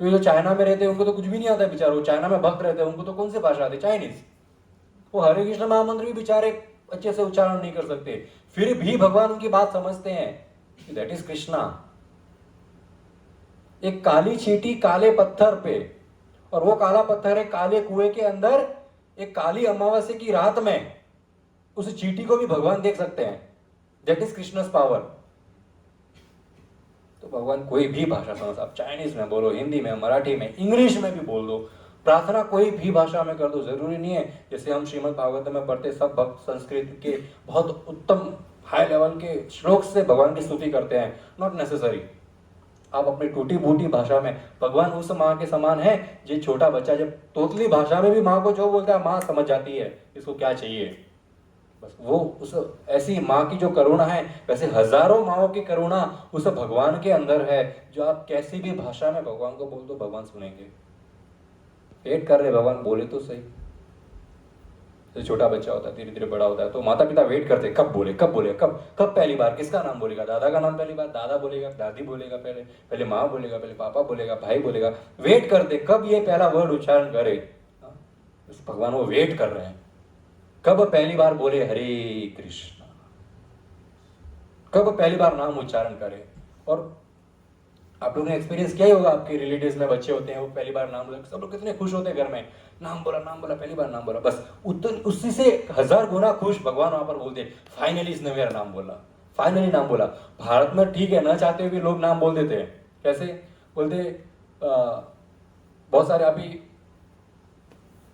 क्योंकि जो चाइना में रहते हैं उनको तो कुछ भी नहीं आता है बेचारे, वो चाइना में भक्त रहते हैं उनको तो कौन सी भाषा आती? चाइनीज। वो हरे कृष्ण महामंत्र भी बेचारे अच्छे से उच्चारण नहीं कर सकते, फिर भी भगवान उनकी बात समझते हैं, दैट इज कृष्णा। एक काली चींटी काले पत्थर पे, और वो काला पत्थर है काले कुएं के अंदर, एक काली अमावस्या की रात में उस चींटी को भी भगवान देख सकते हैं, दैट इज कृष्णस पावर। तो भगवान कोई भी भाषा समझ, आप चाइनीज में बोलो, हिंदी में, मराठी में, इंग्लिश में भी बोल दो, प्रार्थना कोई भी भाषा में कर दो, जरूरी नहीं है जैसे हम श्रीमद् भागवत में पढ़ते सब भक्त संस्कृत के बहुत उत्तम हाई लेवल के श्लोक से भगवान की स्तुति करते हैं, नॉट नेसेसरी। आप अपनी टूटी फूटी भाषा में, भगवान उस माँ के समान है जो छोटा बच्चा जब तोतली भाषा में भी माँ को जो बोलता है माँ समझ जाती है इसको क्या चाहिए, बस वो उस ऐसी माँ की जो करुणा है, वैसे हजारों माँओं की करुणा उस भगवान के अंदर है, जो आप कैसी भी भाषा में भगवान को बोल दो भगवान सुनेंगे। वेट कर रहे भगवान बोले तो सही। तो छोटा बच्चा होता है धीरे धीरे बड़ा होता है, तो माता पिता वेट करते कब बोले कब बोले, कब कब पहली बार किसका नाम बोलेगा, दादा का नाम पहली बार दादा बोलेगा, दादी बोलेगा, पहले पहले माँ बोलेगा, पहले पापा बोलेगा, भाई बोलेगा, वेट करते कब ये पहला वर्ड उच्चारण करे। भगवान वो वेट कर रहे हैं कब पहली बार बोले हरे कृष्ण, कब पहली बार नाम उच्चारण करे। और आप लोगों ने एक्सपीरियंस किया ही होगा, आपके रिलेटिव्स में बच्चे होते हैं वो पहली बार नाम बोला, सब लोग कितने खुश होते हैं घर में, नाम बोला पहली बार नाम बोला, बस उसी से 1000 गुना खुश भगवान वहां पर बोलते फाइनली इसने मेरा नाम बोला, फाइनली नाम बोला। भारत में ठीक है न चाहते हुए भी लोग नाम बोल देते हैं, कैसे बोलते बहुत सारे, अभी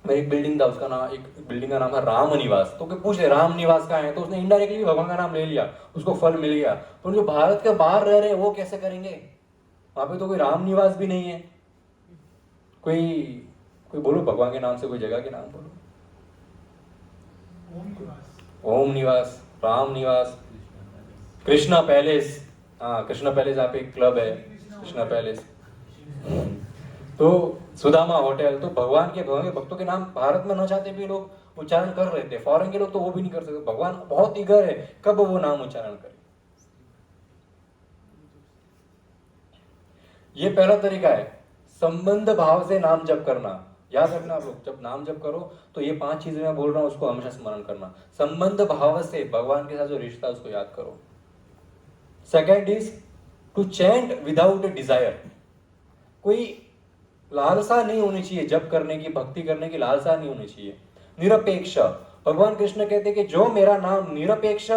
मेरी एक बिल्डिंग था, उसका नाम, एक बिल्डिंग का नाम है राम निवास, तो पूछे राम निवास कहाँ है, तो उसने इनडायरेक्टली भगवान का नाम ले लिया, उसको फल मिल गया। तो जो भारत के बाहर रह रहे हैं वो कैसे करेंगे, वहां पे तो कोई राम निवास भी नहीं है, कोई बोलो भगवान के नाम से कोई जगह के नाम बोलो, ओम निवास, राम निवास, कृष्णा पैलेस, हाँ कृष्णा पैलेस आप एक क्लब है कृष्णा पैलेस, तो सुदामा होटल, तो भगवान के भक्तों के नाम भारत में न चाहते भी लोग उच्चारण कर रहे थे, फॉरेन के लोग तो वो भी नहीं कर सकते, भगवान बहुत ईगर है कब वो नाम उच्चारण करे। ये पहला तरीका है संबंध भाव से नाम जप करना, याद रखना आप लोग, जब नाम जप करो तो ये 5 चीजें मैं बोल रहा हूं उसको हमेशा स्मरण करना, संबंध भाव से भगवान के साथ जो रिश्ता है उसको याद करो। Second is to chant without desire, कोई लालसा नहीं होनी चाहिए, जप करने की भक्ति करने की लालसा नहीं होनी चाहिए। निरपेक्ष, भगवान कृष्ण कहते कि जो मेरा नाम निरपेक्ष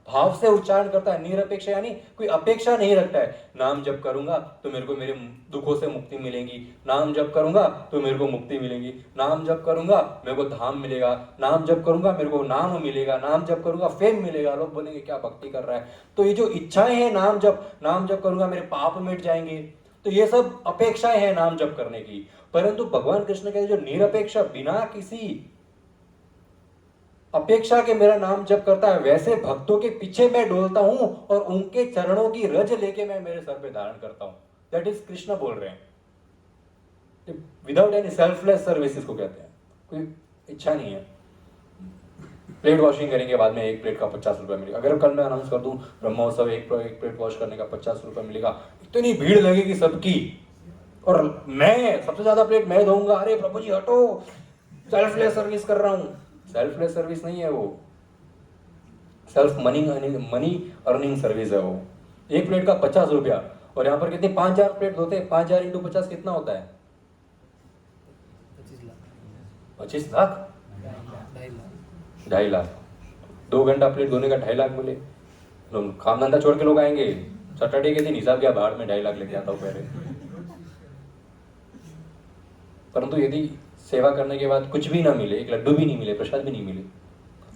भाव से उच्चारण करता है। निरपेक्ष यानी कोई अपेक्षा नहीं रखता है, नाम जप करूंगा तो मेरे को मेरे दुखों से मुक्ति मिलेगी, नाम जप करूंगा तो मेरे को मुक्ति मिलेगी, नाम जप करूंगा मेरे को धाम मिलेगा, नाम जप करूंगा मेरे को नाम मिलेगा, नाम जप करूंगा फेम मिलेगा। लोग बोलेंगे क्या भक्ति कर रहा है। तो ये जो इच्छाएं हैं, नाम जप करूंगा मेरे पाप मिट जाएंगे, तो ये सब अपेक्षाएं हैं नाम जप करने की। परंतु भगवान कृष्ण कहते जो निरपेक्ष, बिना किसी अपेक्षा के मेरा नाम जप करता है, वैसे भक्तों के पीछे मैं डोलता हूं और उनके चरणों की रज लेके मैं मेरे सर पे धारण करता हूं। दैट इज कृष्ण बोल रहे हैं। विदाउट एनी सेल्फलेस सर्विस इसको कहते हैं, कोई इच्छा नहीं है। प्लेट वॉशिंग करेंगे, बाद में एक प्लेट का 50 रुपये मिलेगा। अगर कल मैं अनाउंस कर दूं ब्रह्मोत्सव एक प्लेट वॉश करने का 50 रुपये मिलेगा, इतनी भीड़ लगेगी सबकी, और मैं सबसे ज्यादा प्लेट मैं धोऊंगा। अरे प्रभु जी हटो, सेल्फलेस सर्विस कर रहा हूं। सेल्फलेस सर्विस नहीं है वो, सेल्फ मनी अर्निंग सर्विस है वो। एक प्लेट का 50 रुपया, और यहाँ पर कितने 5,000 प्लेट धोते हैं। 5,000 इंटू 50 कितना होता है? 25 लाख, 2.5 लाख। 2 घंटा प्लेट धोने का 2.5 लाख मिले। काम धंधा छोड़ के लोग आएंगे, सैटरडे के दिन हिसाब क्या बाहर में 2.5 लाख लेके आता हूँ पहले। परंतु यदि सेवा करने के बाद कुछ भी ना मिले, एक लड्डू भी नहीं मिले, प्रसाद भी नहीं मिले,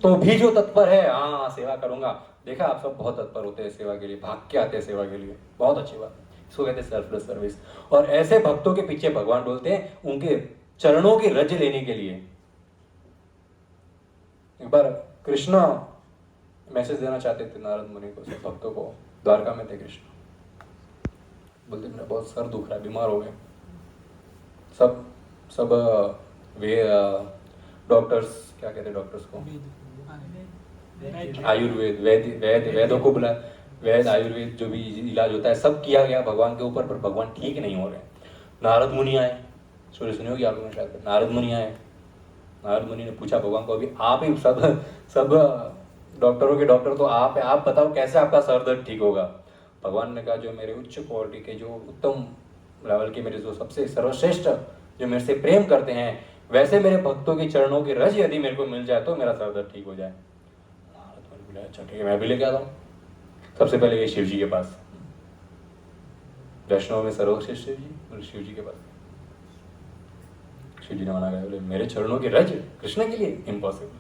तो भी जो तत्पर है, हाँ सेवा करूंगा। देखा आप सब बहुत तत्पर होते हैं सेवा के लिए, भाग के आते हैं सेवा के लिए, बहुत अच्छी बात। इसको कहते हैं सेल्फलेस सर्विस। और ऐसे भक्तों के पीछे भगवान डोलते हैं, उनके चरणों की रज लेने के लिए। एक बार कृष्ण मैसेज देना चाहते थे नारद मुनि को, सब भक्तों को। द्वारका में थे कृष्ण, बोलते मेरा बहुत सर दुख रहा है, बीमार हो गए। सब वे डॉक्टर्स, क्या कहते हैं डॉक्टर्स को, आयुर्वेद, वैदों को बुला, वैद आयुर्वेद जो भी इलाज होता है सब किया गया भगवान के ऊपर, पर भगवान ठीक नहीं हो रहे। नारद मुनि आए, सुनी होगी आप लोगों ने शायद। नारद मुनि आए, नारद मुनि ने पूछा भगवान को, अभी आप ही सब डॉक्टरों के डॉक्टर तो आप है, आप बताओ कैसे आपका सर दर्द ठीक होगा। भगवान ने कहा जो मेरे उच्च क्वालिटी के, जो उत्तम लेवल के, मेरे जो सबसे सर्वश्रेष्ठ, जो मेरे से प्रेम करते हैं, वैसे मेरे भक्तों के चरणों की रज यदि मेरे को मिल जाए तो मेरा सर दर्द ठीक हो जाए। बोला अच्छा ठीक है, मैं भी लेके आता हूँ। सबसे पहले ये शिव जी के पास, वैष्णव में सर्वश्रेष्ठ शिव जी, बोले शिव जी के पास। शिव जी ने मना किया, बोले मेरे चरणों की रज कृष्ण के लिए इम्पॉसिबल।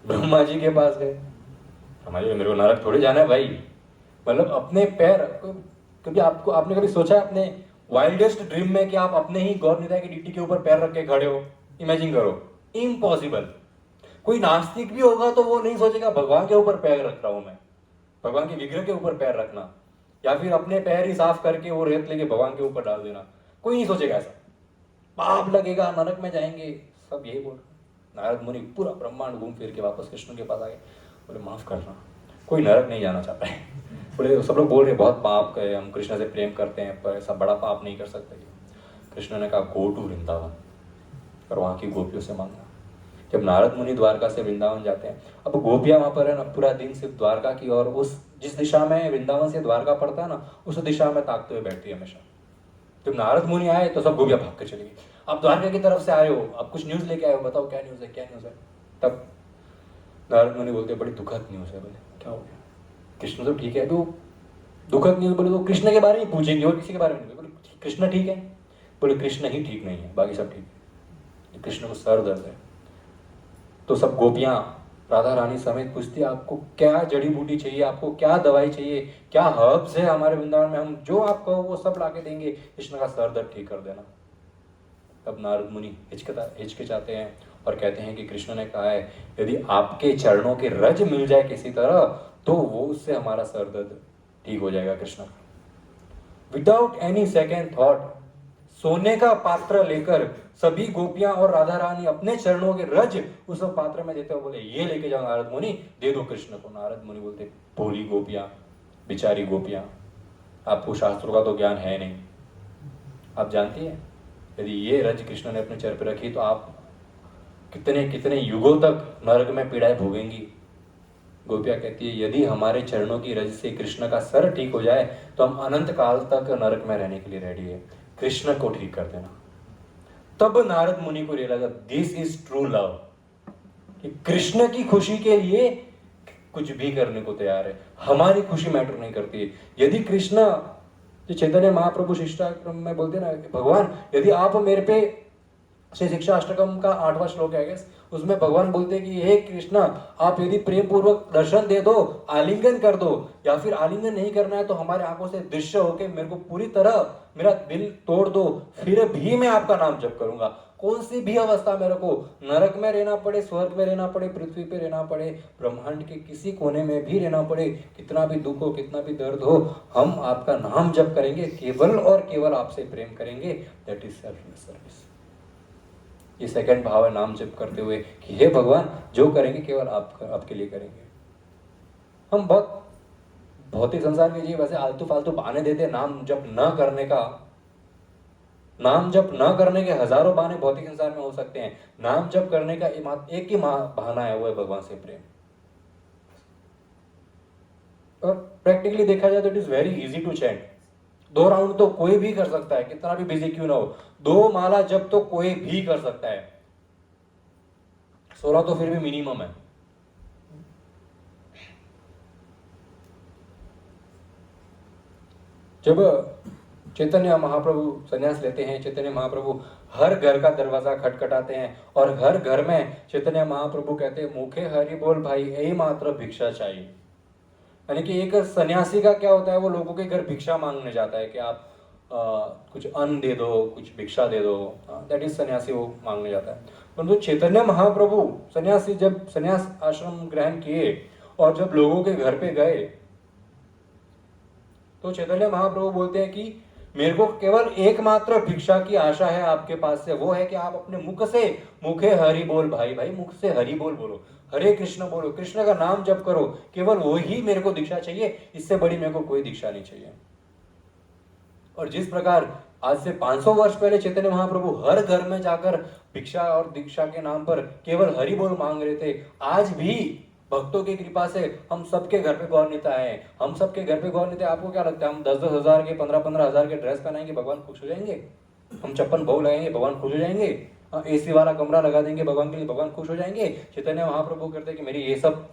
ब्रह्मा जी के पास गए, ब्रह्मा जी मेरे को नरक थोड़ी जाना है भाई। मतलब अपने पैर, कभी आपने कभी सोचा अपने वाइल्डेस्ट ड्रीम में कि आप अपने ही गौर निताई की डिट्टी के ऊपर पैर रख के खड़े हो? इमेजिन करो, इम्पॉसिबल। कोई नास्तिक भी होगा तो वो नहीं सोचेगा भगवान के ऊपर पैर रख रहा हूं मैं, भगवान के विग्रह के ऊपर पैर रखना, या फिर अपने पैर ही साफ करके वो रेत लेके भगवान के ऊपर डाल देना, कोई नहीं सोचेगा ऐसा। पाप लगेगा, नरक में जाएंगे, सब यही बोल रहे। नारद मुनि पूरा ब्रह्मांड घूम फिर के वापस कृष्ण के पास आ गए, बोले माफ करना, कोई नरक नहीं जाना चाहता है। बोले सब लोग बोल रहे बहुत पाप करे, हम कृष्ण से प्रेम करते हैं, पर ऐसा बड़ा पाप नहीं कर सकते। कृष्ण ने कहा गो टू वृंदावन, और वहाँ की गोपियों से मांगना। जब नारद मुनि द्वारका से वृंदावन जाते हैं, अब गोपियां वहां पर है ना, पूरा दिन सिर्फ द्वारका की, और उस जिस दिशा में वृंदावन से द्वारका पड़ता है ना, उस दिशा में ताकते हुए बैठती है हमेशा। जब नारद मुनि आए तो सब गोपियां भाग के चली गई। आप द्वारका की तरफ से आए हो, आप कुछ न्यूज लेके आए हो, बताओ क्या न्यूज है, क्या न्यूज है। तब नारद मुनि बोलते बड़ी दुखद न्यूज है। बोले क्या हो गया? कृष्ण तो ठीक है, तो दुखद न्यूज बोले तो कृष्ण के बारे में पूछेंगे और किसी के बारे में नहीं। बोले कृष्ण ठीक है? बोले कृष्ण ही ठीक नहीं है, बाकी सब ठीक है, कृष्ण को सर दर्द है। तो सब गोपियां राधा रानी समेत पूछती आपको क्या जड़ी बूटी चाहिए, आपको क्या दवाई चाहिए, क्या हर्ब्स है हमारे वृंदावन में, हम जो आप कहो वो सब लाके देंगे, कृष्ण का सर दर्द ठीक कर देना। तब नारद मुनि हिचकिचाते हैं और कहते हैं कि कृष्ण ने कहा है यदि आपके चरणों के रज मिल जाए किसी तरह तो वो उससे हमारा सर दर्द ठीक हो जाएगा। Krishna without any second thought सोने का पात्र लेकर सभी गोपियां और राधा रानी अपने चरणों के रज उस पात्र में देते हुए बोले ये लेके जाओ नारद मुनि, दे दो कृष्ण को। नारद मुनि बोलते भोली गोपियां, बिचारी गोपियां, आपको शास्त्रों का तो ज्ञान है नहीं, आप जानती हैं यदि ये रज कृष्ण ने अपने चर पर रखी तो आप कितने कितने युगों तक नरक में पीड़ाएं भोगेंगी। गोपियां कहती है यदि हमारे चरणों की रज से कृष्ण का सर ठीक हो जाए तो हम अनंत काल तक नरक में रहने के लिए रेडी है, कृष्ण को ठीक कर देना। तब नारद मुनि को realise this is true love, कि कृष्ण की खुशी के लिए कुछ भी करने को तैयार है, हमारी खुशी मैटर नहीं करती है। यदि कृष्ण, जो चैतन्य महाप्रभु शिष्टाश्रम में बोलते हैं ना, भगवान यदि आप मेरे पे, श्री शिक्षा अष्टकम का 8वां श्लोक है गेस, उसमें भगवान बोलते हैं कि हे कृष्णा, आप यदि प्रेम पूर्वक दर्शन दे दो, आलिंगन कर दो, या फिर आलिंगन नहीं करना है तो हमारे आंखों से दृश्य होके मेरे को पूरी तरह मेरा दिल तोड़ दो, फिर भी मैं आपका नाम जप करूंगा। कौन सी भी अवस्था मेरे को, नरक में रहना पड़े, स्वर्ग में रहना पड़े, पृथ्वी पे रहना पड़े, ब्रह्मांड के किसी कोने में भी रहना पड़े, कितना भी दुख हो, कितना भी दर्द हो, हम आपका नाम जप करेंगे, केवल और केवल आपसे प्रेम करेंगे। That is selfless service. ये सेकंड भाव है नाम जप करते हुए कि हे भगवान, जो करेंगे केवल आपके लिए करेंगे। हम बहुत भौतिक संसार के जीव वैसे आलतू फालतू बहाने देते हैं नाम जप न करने का। नाम जप न करने के हजारों बहाने भौतिक संसार में हो सकते हैं, नाम जप करने का एक ही बहाना है, वो है भगवान से प्रेम। और प्रैक्टिकली देखा जाए तो it is very easy to chant. 2 round तो कोई भी कर सकता है, कितना भी बिजी क्यों ना हो। 2 माला जप तो कोई भी कर सकता है, 16 तो फिर भी मिनिमम है। जब चैतन्य महाप्रभु संन्यास लेते हैं, चैतन्य महाप्रभु हर घर का दरवाजा खटखटाते हैं और हर घर में चैतन्य महाप्रभु कहते हैं, मुखे हरि बोल भाई, यही मात्र भिक्षा चाहिए। यानी कि एक सन्यासी का क्या होता है, वो लोगों के घर भिक्षा मांगने जाता है कि आप कुछ अन्न दे दो, कुछ भिक्षा दे दो, दैट इज सन्यासी, वो मांगने जाता है। परंतु चैतन्य महाप्रभु सन्यासी जब सन्यास आश्रम ग्रहण किए और जब लोगों के घर पे गए, तो चैतन्य महाप्रभु बोलते हैं कि मेरे को केवल एकमात्र भिक्षा की आशा है आपके पास से, वो है कि आप अपने मुख से, मुखे हरि बोल भाई, भाई मुख से हरि बोल बोलो, हरे कृष्ण बोलो, कृष्ण का नाम जप करो, केवल वो ही मेरे को दीक्षा चाहिए, इससे बड़ी मेरे को कोई दीक्षा नहीं चाहिए। और जिस प्रकार आज से 500 वर्ष पहले चैतन्य महाप्रभु हर घर में जाकर भिक्षा और दीक्षा के नाम पर केवल हरि बोल मांग रहे थे, आज भी भक्तों की कृपा से हम सबके घर पे गौरनीता है, हम सबके घर पे गौरनीता। आपको क्या लगता है, हम 10-10 हजार के, 15-15 हजार के ड्रेस पहनाएंगे, भगवान खुश हो जाएंगे? हम 56 भोग लगाएंगे, भगवान खुश हो जाएंगे? एसी वाला कमरा लगा देंगे भगवान के लिए, भगवान खुश हो जाएंगे? चैतन्य महाप्रभु कहते हैं कि मेरी ये सब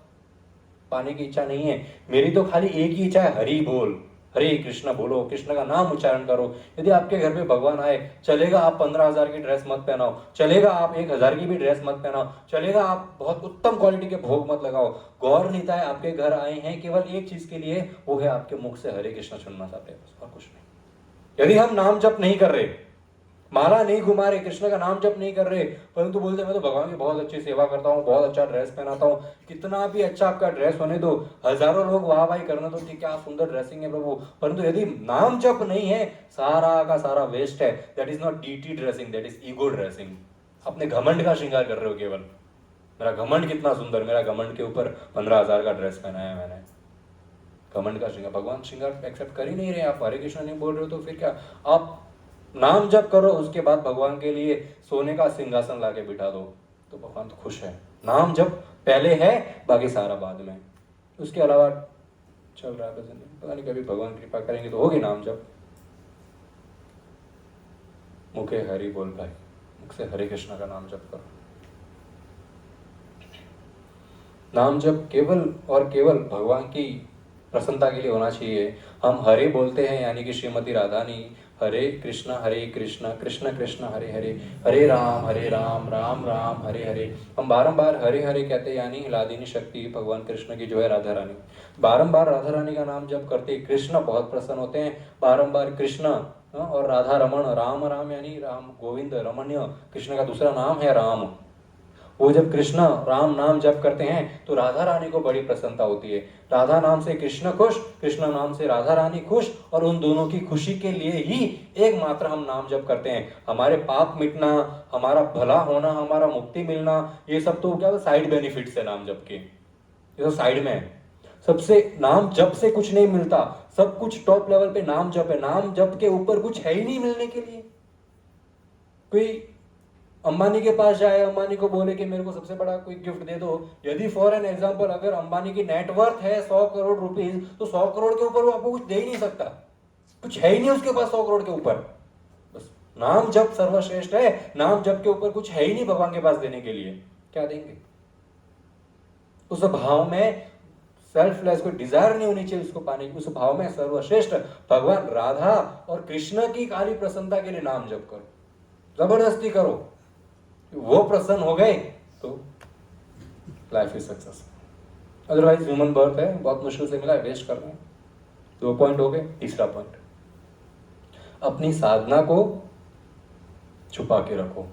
पाने की इच्छा नहीं है, मेरी तो खाली एक ही इच्छा है, हरि बोल, हरे कृष्ण बोलो, कृष्ण का नाम उच्चारण करो। यदि आपके घर पे भगवान आए, चलेगा आप 15,000 की ड्रेस मत पहनाओ, चलेगा आप 1,000 की भी ड्रेस मत पहनाओ, चलेगा आप बहुत उत्तम क्वालिटी के भोग मत लगाओ, गौर नीताएं आपके घर आए हैं केवल एक चीज के लिए, वो है आपके मुख से हरे कृष्ण सुनना चाहते हैं, और कुछ नहीं। यदि हम नाम जप नहीं कर रहे, माला नहीं घुमा रहे, कृष्ण का नाम जप नहीं कर रहे, परंतु बोलते मैं तो भगवान की बहुत अच्छी सेवा करता हूँ, बहुत अच्छा ड्रेस पहनाता हूँ, कितना भी अच्छा आपका ड्रेस होने दो, हजारों लोग वाह वाही करने दो कि क्या सुंदर ड्रेसिंग है प्रभु, परंतु यदि नाम जप नहीं है, सारा का सारा वेस्ट है। That is not deity dressing, that is ego dressing. अपने घमंड का श्रृंगार कर रहे हो केवल, मेरा घमंड कितना सुंदर, मेरा घमंड के ऊपर 15,000 का ड्रेस पहनाया मैंने, घमंड का श्रृंगार। भगवान श्रृंगार एक्सेप्ट कर ही नहीं रहे, आप हरे कृष्ण नहीं बोल रहे हो, तो फिर क्या? आप नाम जप करो, उसके बाद भगवान के लिए सोने का सिंहासन लाके बिठा दो, तो भगवान तो खुश है। नाम जप पहले है, बाकी सारा बाद में। उसके अलावा चल रहा है भजन, पता नहीं कभी भगवान कृपा करेंगे तो होगी नाम जप। मुखे हरि बोल भाई, मुख से हरे कृष्ण का नाम जप करो। नाम जप केवल और केवल भगवान की प्रसन्नता के लिए होना चाहिए। हम हरे बोलते हैं, यानी कि श्रीमती राधानी हरे कृष्ण कृष्ण कृष्ण हरे हरे, हरे राम राम राम हरे हरे। हम बारंबार हरे हरे कहते हैं, यानी हिलादिनी शक्ति भगवान कृष्ण की जो है राधा रानी, बारंबार राधा रानी का नाम जप करते कृष्ण बहुत प्रसन्न होते हैं। बारंबार कृष्ण और राधा रमण, राम राम यानी राम गोविंद, रमण्य कृष्ण का दूसरा नाम है राम। वो जब कृष्ण राम नाम जप करते हैं तो राधा रानी को बड़ी प्रसन्नता होती है। राधा नाम से कृष्ण खुश, कृष्ण नाम से राधा रानी खुश, और उन दोनों की खुशी के लिए ही एकमात्र हम नाम जप करते हैं। हमारे पाप मिटना, हमारा भला होना, हमारा मुक्ति मिलना, ये सब तो क्या साइड बेनिफिट्स है नाम जप के, ये तो साइड में है। सबसे नाम जप से कुछ नहीं मिलता, सब कुछ टॉप लेवल पे नाम जप है। नाम जप के ऊपर कुछ है ही नहीं मिलने के लिए। कोई अंबानी के पास जाए, अंबानी को बोले कि मेरे को सबसे बड़ा कोई गिफ्ट दे दो, यदि फॉर एन एग्जांपल अगर अंबानी की नेटवर्थ है 100 करोड़ रुपीस, तो 100 करोड़ के ऊपर वो आपको कुछ दे ही नहीं सकता, कुछ है ही नहीं उसके पास 100 करोड़ के ऊपर। बस नाम जप सर्वश्रेष्ठ है, नाम जप के ऊपर कुछ है ही नहीं भगवान के पास देने के लिए, क्या देंगे? उस भाव में सेल्फलेस, कोई डिजायर नहीं होनी चाहिए उसको पाने की। उस भाव में सर्वश्रेष्ठ भगवान राधा और कृष्ण की काली प्रसन्नता के लिए नाम जप करो, जबरदस्ती करो। वो प्रसन्न हो गए तो life is successful. Otherwise human birth है, बहुत मुश्किल से मिला है, वेस्ट कर रहे हैं। 2 पॉइंट हो गए। तीसरा पॉइंट, अपनी साधना को छुपा के रखो।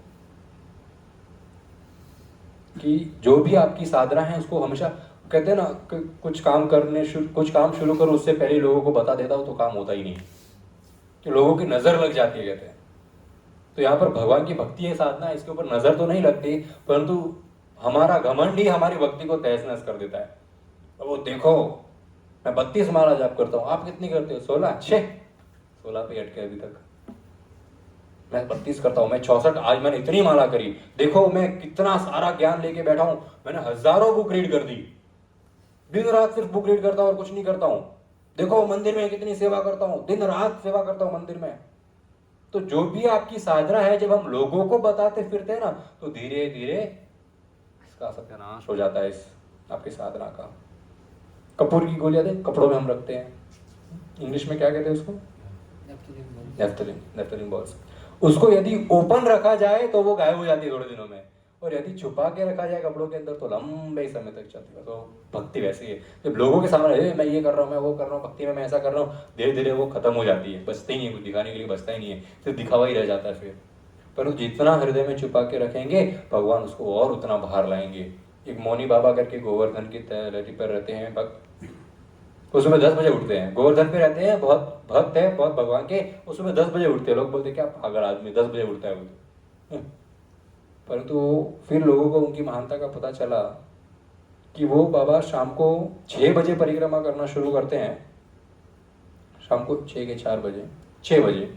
कि जो भी आपकी साधना है उसको हमेशा, कहते हैं ना, कुछ काम शुरू करो उससे पहले लोगों को बता देता हो तो काम होता ही नहीं, कि लोगों की नजर लग जाती है, कहते हैं। तो यहाँ पर भगवान की भक्ति है, साधना है, इसके ऊपर नजर तो नहीं लगती, परंतु हमारा घमंड ही हमारी भक्ति को तहस नहस कर देता है। और वो देखो, मैं 32 माला जाप करता हूँ, आप कितनी करते हो? 16। 16 पे अटके अभी तक। मैं 32 करता हूँ, मैं 64, आज मैंने इतनी माला करी, देखो मैं कितना सारा ज्ञान लेके बैठा हूं, मैंने हजारों बुक रीड कर दी, दिन रात सिर्फ बुक रीड करता हूं और कुछ नहीं करता हूं, देखो मंदिर में कितनी सेवा करता हूं, दिन रात सेवा करता हूं मंदिर में। तो जो भी आपकी साधना है, जब हम लोगों को बताते फिरते हैं ना, तो धीरे धीरे इसका सत्यानाश हो जाता है, इस आपकी साधना का। कपूर की गोलियां दे कपड़ों में हम रखते हैं, इंग्लिश में क्या कहते हैं उसको? Naphthalene balls. उसको यदि ओपन रखा जाए तो वो गायब हो जाती है थोड़े दिनों में, और यदि छुपा के रखा जाए कपड़ों के अंदर तो लंबे समय तक चलती है। तो भक्ति वैसी है, जब लोगों के सामने मैं ये कर रहा हूँ, मैं वो कर रहा हूँ, भक्ति में मैं ऐसा कर रहा हूँ, धीरे धीरे वो खत्म हो जाती है, बचते ही नहीं, कुछ दिखाने के लिए बचता ही नहीं है, सिर्फ दिखावा ही रह जाता है फिर। पर जितना हृदय में छुपा के रखेंगे भगवान उसको और उतना बाहर लाएंगे। एक मौनी बाबा करके गोवर्धन की तलहटी पर रहते हैं भक्त, वो सुबह 10 बजे उठते हैं, गोवर्धन पे रहते हैं, बहुत भक्त है, बहुत भगवान के, वो सुबह 10 बजे उठते हैं। लोग बोलते हैं क्या पागल आदमी 10 बजे उठता है वो। परंतु फिर लोगों को उनकी महानता का पता चला कि वो बाबा शाम को 6 बजे परिक्रमा करना शुरू करते हैं, शाम को 6 के 4 बजे, 6 बजे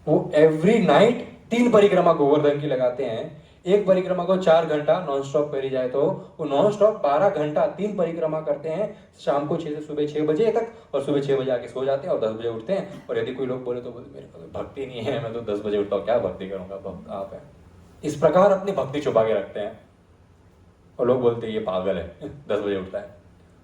वो एवरी नाइट 3 परिक्रमा गोवर्धन की लगाते हैं। एक परिक्रमा को 4 घंटा नॉन स्टॉप करी जाए तो वो नॉन स्टॉप 12 घंटा 3 परिक्रमा करते हैं, शाम को 6 से सुबह 6 बजे तक, और सुबह 6 बजे आके सो जाते हैं और 10 बजे उठते हैं। और यदि कोई लोग बोले तो बोले मेरे पास भक्ति नहीं है, मैं तो 10 बजे उठता हूँ, क्या भक्ति करूंगा, भक्त आप है। इस प्रकार अपनी भक्ति छुपा के रखते हैं और लोग बोलते हैं ये पागल है 10 बजे उठता है।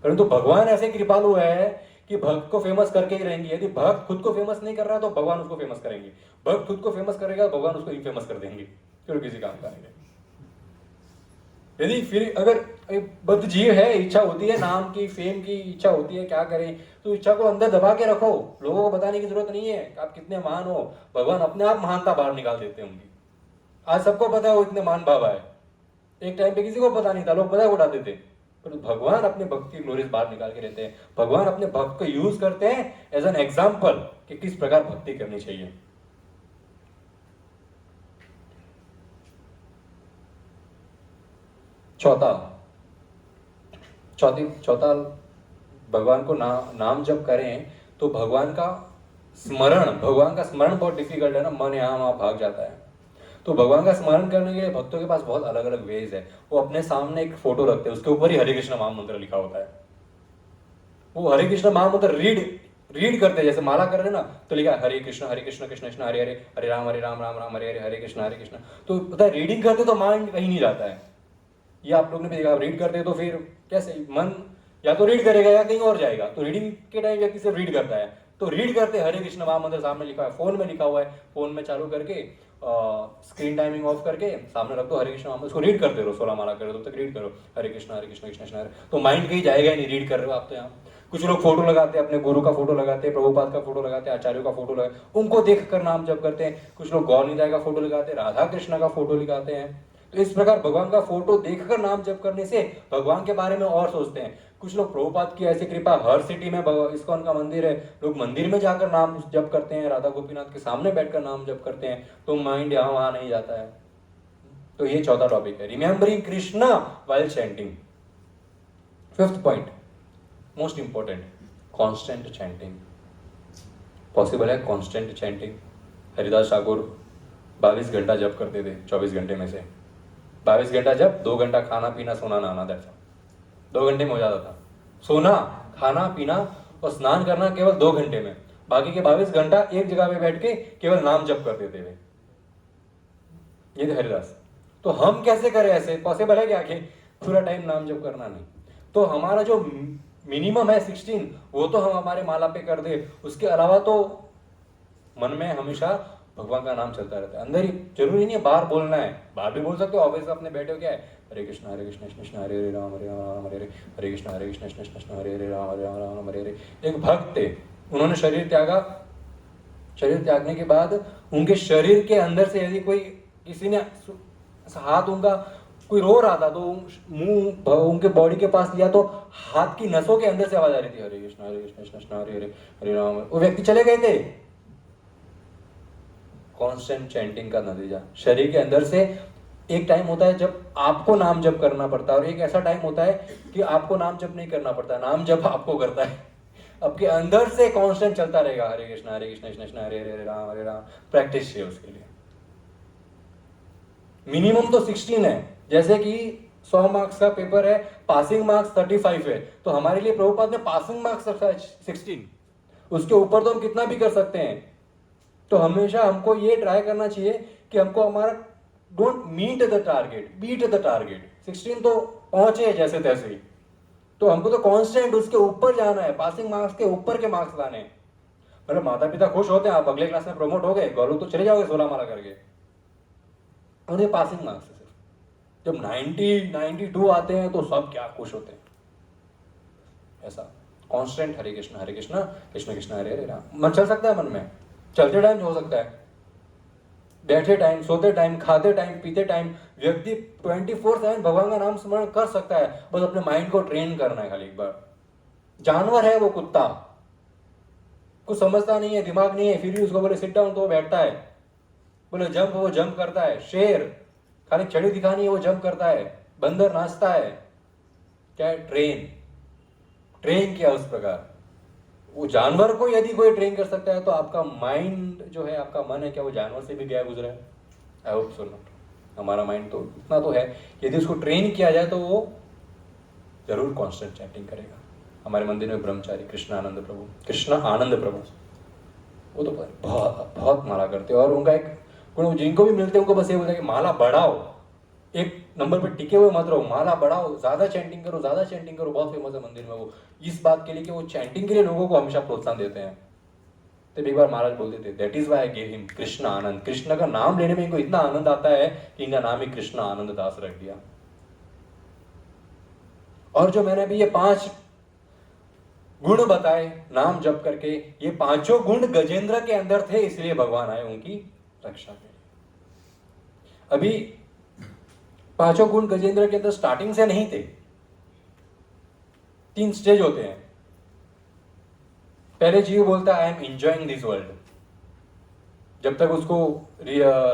परंतु भगवान ऐसे कृपालु है कि भक्त को फेमस करके ही रहेंगे। यदि भक्त खुद को फेमस नहीं कर रहा तो भगवान उसको फेमस करेंगे, भक्त खुद को फेमस करेगा भगवान उसको ही फेमस कर देंगे, फिर किसी काम करेंगे। यदि फिर अगर बद्ध जीव है, इच्छा होती है नाम की, फेम की इच्छा होती है, क्या करें, तो इच्छा को अंदर दबा के रखो, लोगों को बताने की जरूरत नहीं है आप कितने महान हो, भगवान अपने आप महानता बाहर निकाल देते हैं उनकी। आज सबको पता है वो इतने महान बाबा है, एक टाइम पे किसी को पता नहीं था, लोग पता उठाते थे, पर भगवान अपने भक्ति ग्लोरीज बाहर निकाल के रहते हैं। भगवान अपने भक्त को यूज करते हैं एज एन एग्जाम्पल कि किस प्रकार भक्ति करनी चाहिए। चौथा भगवान को नाम जब करें तो भगवान का स्मरण बहुत डिफिकल्ट है ना, मन यहाँ वहां भाग जाता है। तो भगवान का स्मरण करने के लिए भक्तों के पास बहुत अलग अलग वेज है। वो अपने सामने एक फोटो रखते हैं, उसके ऊपर ही हरे कृष्ण महामंत्र लिखा होता है। वो हरे कृष्ण महामंत्र रीड करते हैं, जैसे माला कर रहे ना, तो लिखा है हरे कृष्ण कृष्ण कृष्ण हरे हरे, हरे राम राम राम हरे हरे, हरे कृष्ण। तो पता है रीडिंग करते तो माइंड कहीं नहीं जाता है। ये आप लोग ने भी देखा, रीड करते तो फिर कैसे मन या तो रीड करेगा या कहीं और जाएगा। तो रीडिंग के टाइम व्यक्ति सिर्फ रीड करता है, तो रीड करते हरे कृष्ण महामंत्र सामने लिखा है, फोन में लिखा हुआ है, फोन में चालू करके स्क्रीन टाइमिंग ऑफ करके सामने रख दो हरे कृष्ण महामंत्र, उसको रीड करते रहो, 16 माला करो तब तक रीड करो हरे कृष्ण कृष्ण कृष्ण हरे। तो माइंड कहीं जाएगा ही नहीं, रीड कर रहे हो आप तो। यहाँ कुछ लोग फोटो लगाते हैं, अपने गुरु का फोटो लगाते हैं, प्रभुपाद का फोटो लगाते हैं, आचार्यों का फोटो लगाते, उनको देख कर नाम जप करते हैं। कुछ लोग गौर निताई का फोटो लगाते हैं, राधा कृष्ण का फोटो लगाते हैं। तो इस प्रकार भगवान का फोटो देखकर नाम जप करने से भगवान के बारे में और सोचते हैं। कुछ लोग प्रभुपाद की ऐसी कृपा, हर सिटी में इस्कॉन का मंदिर है, लोग मंदिर में जाकर नाम जप करते हैं, राधा गोपीनाथ के सामने बैठकर नाम जप करते हैं, तो माइंड यहाँ वहां नहीं जाता है। तो ये चौथा टॉपिक है, remembering Krishna while chanting. 5th point most important, constant chanting. Possible है कॉन्स्टेंट चैंटिंग? हरिदास ठाकुर 22 घंटा जप करते थे, 24 घंटे में से 22 घंटा जब, 2 घंटा खाना पीना सोना नहाना, दैट्स 2 घंटे में हो जाता था। सोना, खाना पीना और स्नान करना केवल 2 घंटे में, बाकी के 22 घंटा एक जगह पे बैठ के केवल नाम जप करते थे वे। ये थे हरिदास। तो हम कैसे करें? ऐसे पॉसिबल है क्या कि पूरा टाइम नाम जप करना? नहीं। तो हमारा जो मिनिमम है 16 वो तो हम हमारे माला पे कर दे, उसके अलावा तो मन में हमेशा भगवान का नाम चलता रहता है, अंदर ही। जरूरी नहीं है बाहर बोलना है, बाहर भी बोल सकते हो, ऑफिस में अपने बैठे हो क्या है, हरे कृष्ण कृष्ण कृष्ण हरे हरे राम राम हरे हरे, हरे कृष्ण कृष्ण कृष्ण हरे हरे राम राम हरे हरे। एक भक्त थे, उन्होंने शरीर त्यागा, शरीर त्यागने के बाद उनके शरीर के अंदर से यदि कोई किसी ने हाथ उनका कोई रो रहा था तो मुंह उनके बॉडी के पास लिया तो हाथ की नसों के अंदर से आवाज आ रही थी, हरे कृष्ण कृष्ण हरे हरे हरे राम। वो व्यक्ति चले गए थे। कांस्टेंट चैंटिंग का नतीजा, शरीर के अंदर से एक टाइम होता है जब आपको नाम जप करना पड़ता है और एक ऐसा टाइम होता है कि आपको नाम जप नहीं करना पड़ता, नाम जप आपको करता है। आपके अंदर से कांस्टेंट चलता रहेगा, हरे कृष्ण कृष्ण कृष्ण हरे हरे हरे राम। प्रैक्टिस है उसके लिए। मिनिमम तो 16 है, जैसे कि 100 मार्क्स का पेपर है, पासिंग मार्क्स 35 है, तो हमारे लिए प्रभुपाद ने पासिंग मार्क्स रखा है 16, उसके ऊपर तो हम कितना भी कर सकते हैं। तो हमेशा हमको ये ट्राई करना चाहिए कि हमको हमारा don't meet the target, beat the target. 16 तो पहुंचे जैसे तैसे ही, तो हमको तो कांस्टेंट उसके ऊपर जाना है, पासिंग मार्क्स के ऊपर के मार्क्स लाने। मतलब माता पिता खुश होते हैं, आप अगले क्लास में प्रमोट हो गए, गौरव तो चले जाओगे 16 माला करके, उन्हें पासिंग मार्क्स है सिर्फ। जब 90 92 आते हैं तो सब क्या खुश होते हैं। ऐसा कांस्टेंट हरे कृष्ण कृष्ण कृष्ण हरे हरे राम मन चल सकता है, मन में चलते टाइम हो सकता है, बैठे टाइम, सोते टाइम, खाते टाइम, पीते टाइम व्यक्ति 24/7 भगवान का नाम स्मरण कर सकता है। बस अपने माइंड को ट्रेन करना है खाली एक बार। जानवर है वो कुत्ता, कुछ समझता नहीं है, दिमाग नहीं है, फिर भी उसको बोले सिट डाउन तो वो बैठता है, बोले जंप वो जंप करता है। शेर खाली छड़ी दिखानी है वो जंप करता है, बंदर नाचता है। क्या है? ट्रेन किया उस प्रकार। वो जानवर को यदि कोई ट्रेन कर सकता है तो आपका माइंड जो है, आपका मन है, क्या वो जानवर से भी गया गुजरा है? I hope so not. हमारा माइंड तो इतना तो है, यदि उसको ट्रेन किया जाए तो वो जरूर कांस्टेंट चैंटिंग करेगा। हमारे मंदिर में ब्रह्मचारी कृष्ण आनंद प्रभु, कृष्ण आनंद प्रभु, वो तो बहुत बहुत माला करते हैं। और उनका एक गुण, जिनको भी मिलते हैं उनको बस ये बोलते हैं कि माला बढ़ाओ, एक नंबर पे टिके हुए मत रहो, माला बढ़ाओ, ज्यादा चैंटिंग करो, ज्यादा चैंटिंग करो। बहुत फेमस है मंदिर में वो, इस बात के लिए कि वो चैंटिंग के लिए लोगों को हमेशा प्रोत्साहन देते हैं। तो एक बार महाराज बोलते थे, that is why I give him Krishna Anand. Krishna का नाम लेने में इनको इतना आनंद आता है कि इनका नाम ही कृष्ण आनंद दास रख दिया। और जो मैंने अभी ये 5 गुण बताए नाम जप करके, ये 5 गुण गजेंद्र के अंदर थे, इसलिए भगवान आए उनकी रक्षा के लिए। अभी 5 गुण गजेंद्र के अंदर स्टार्टिंग से नहीं थे। 3 स्टेज होते हैं। पहले जीव बोलता है आई एम एंजॉइंग दिस वर्ल्ड, जब तक उसको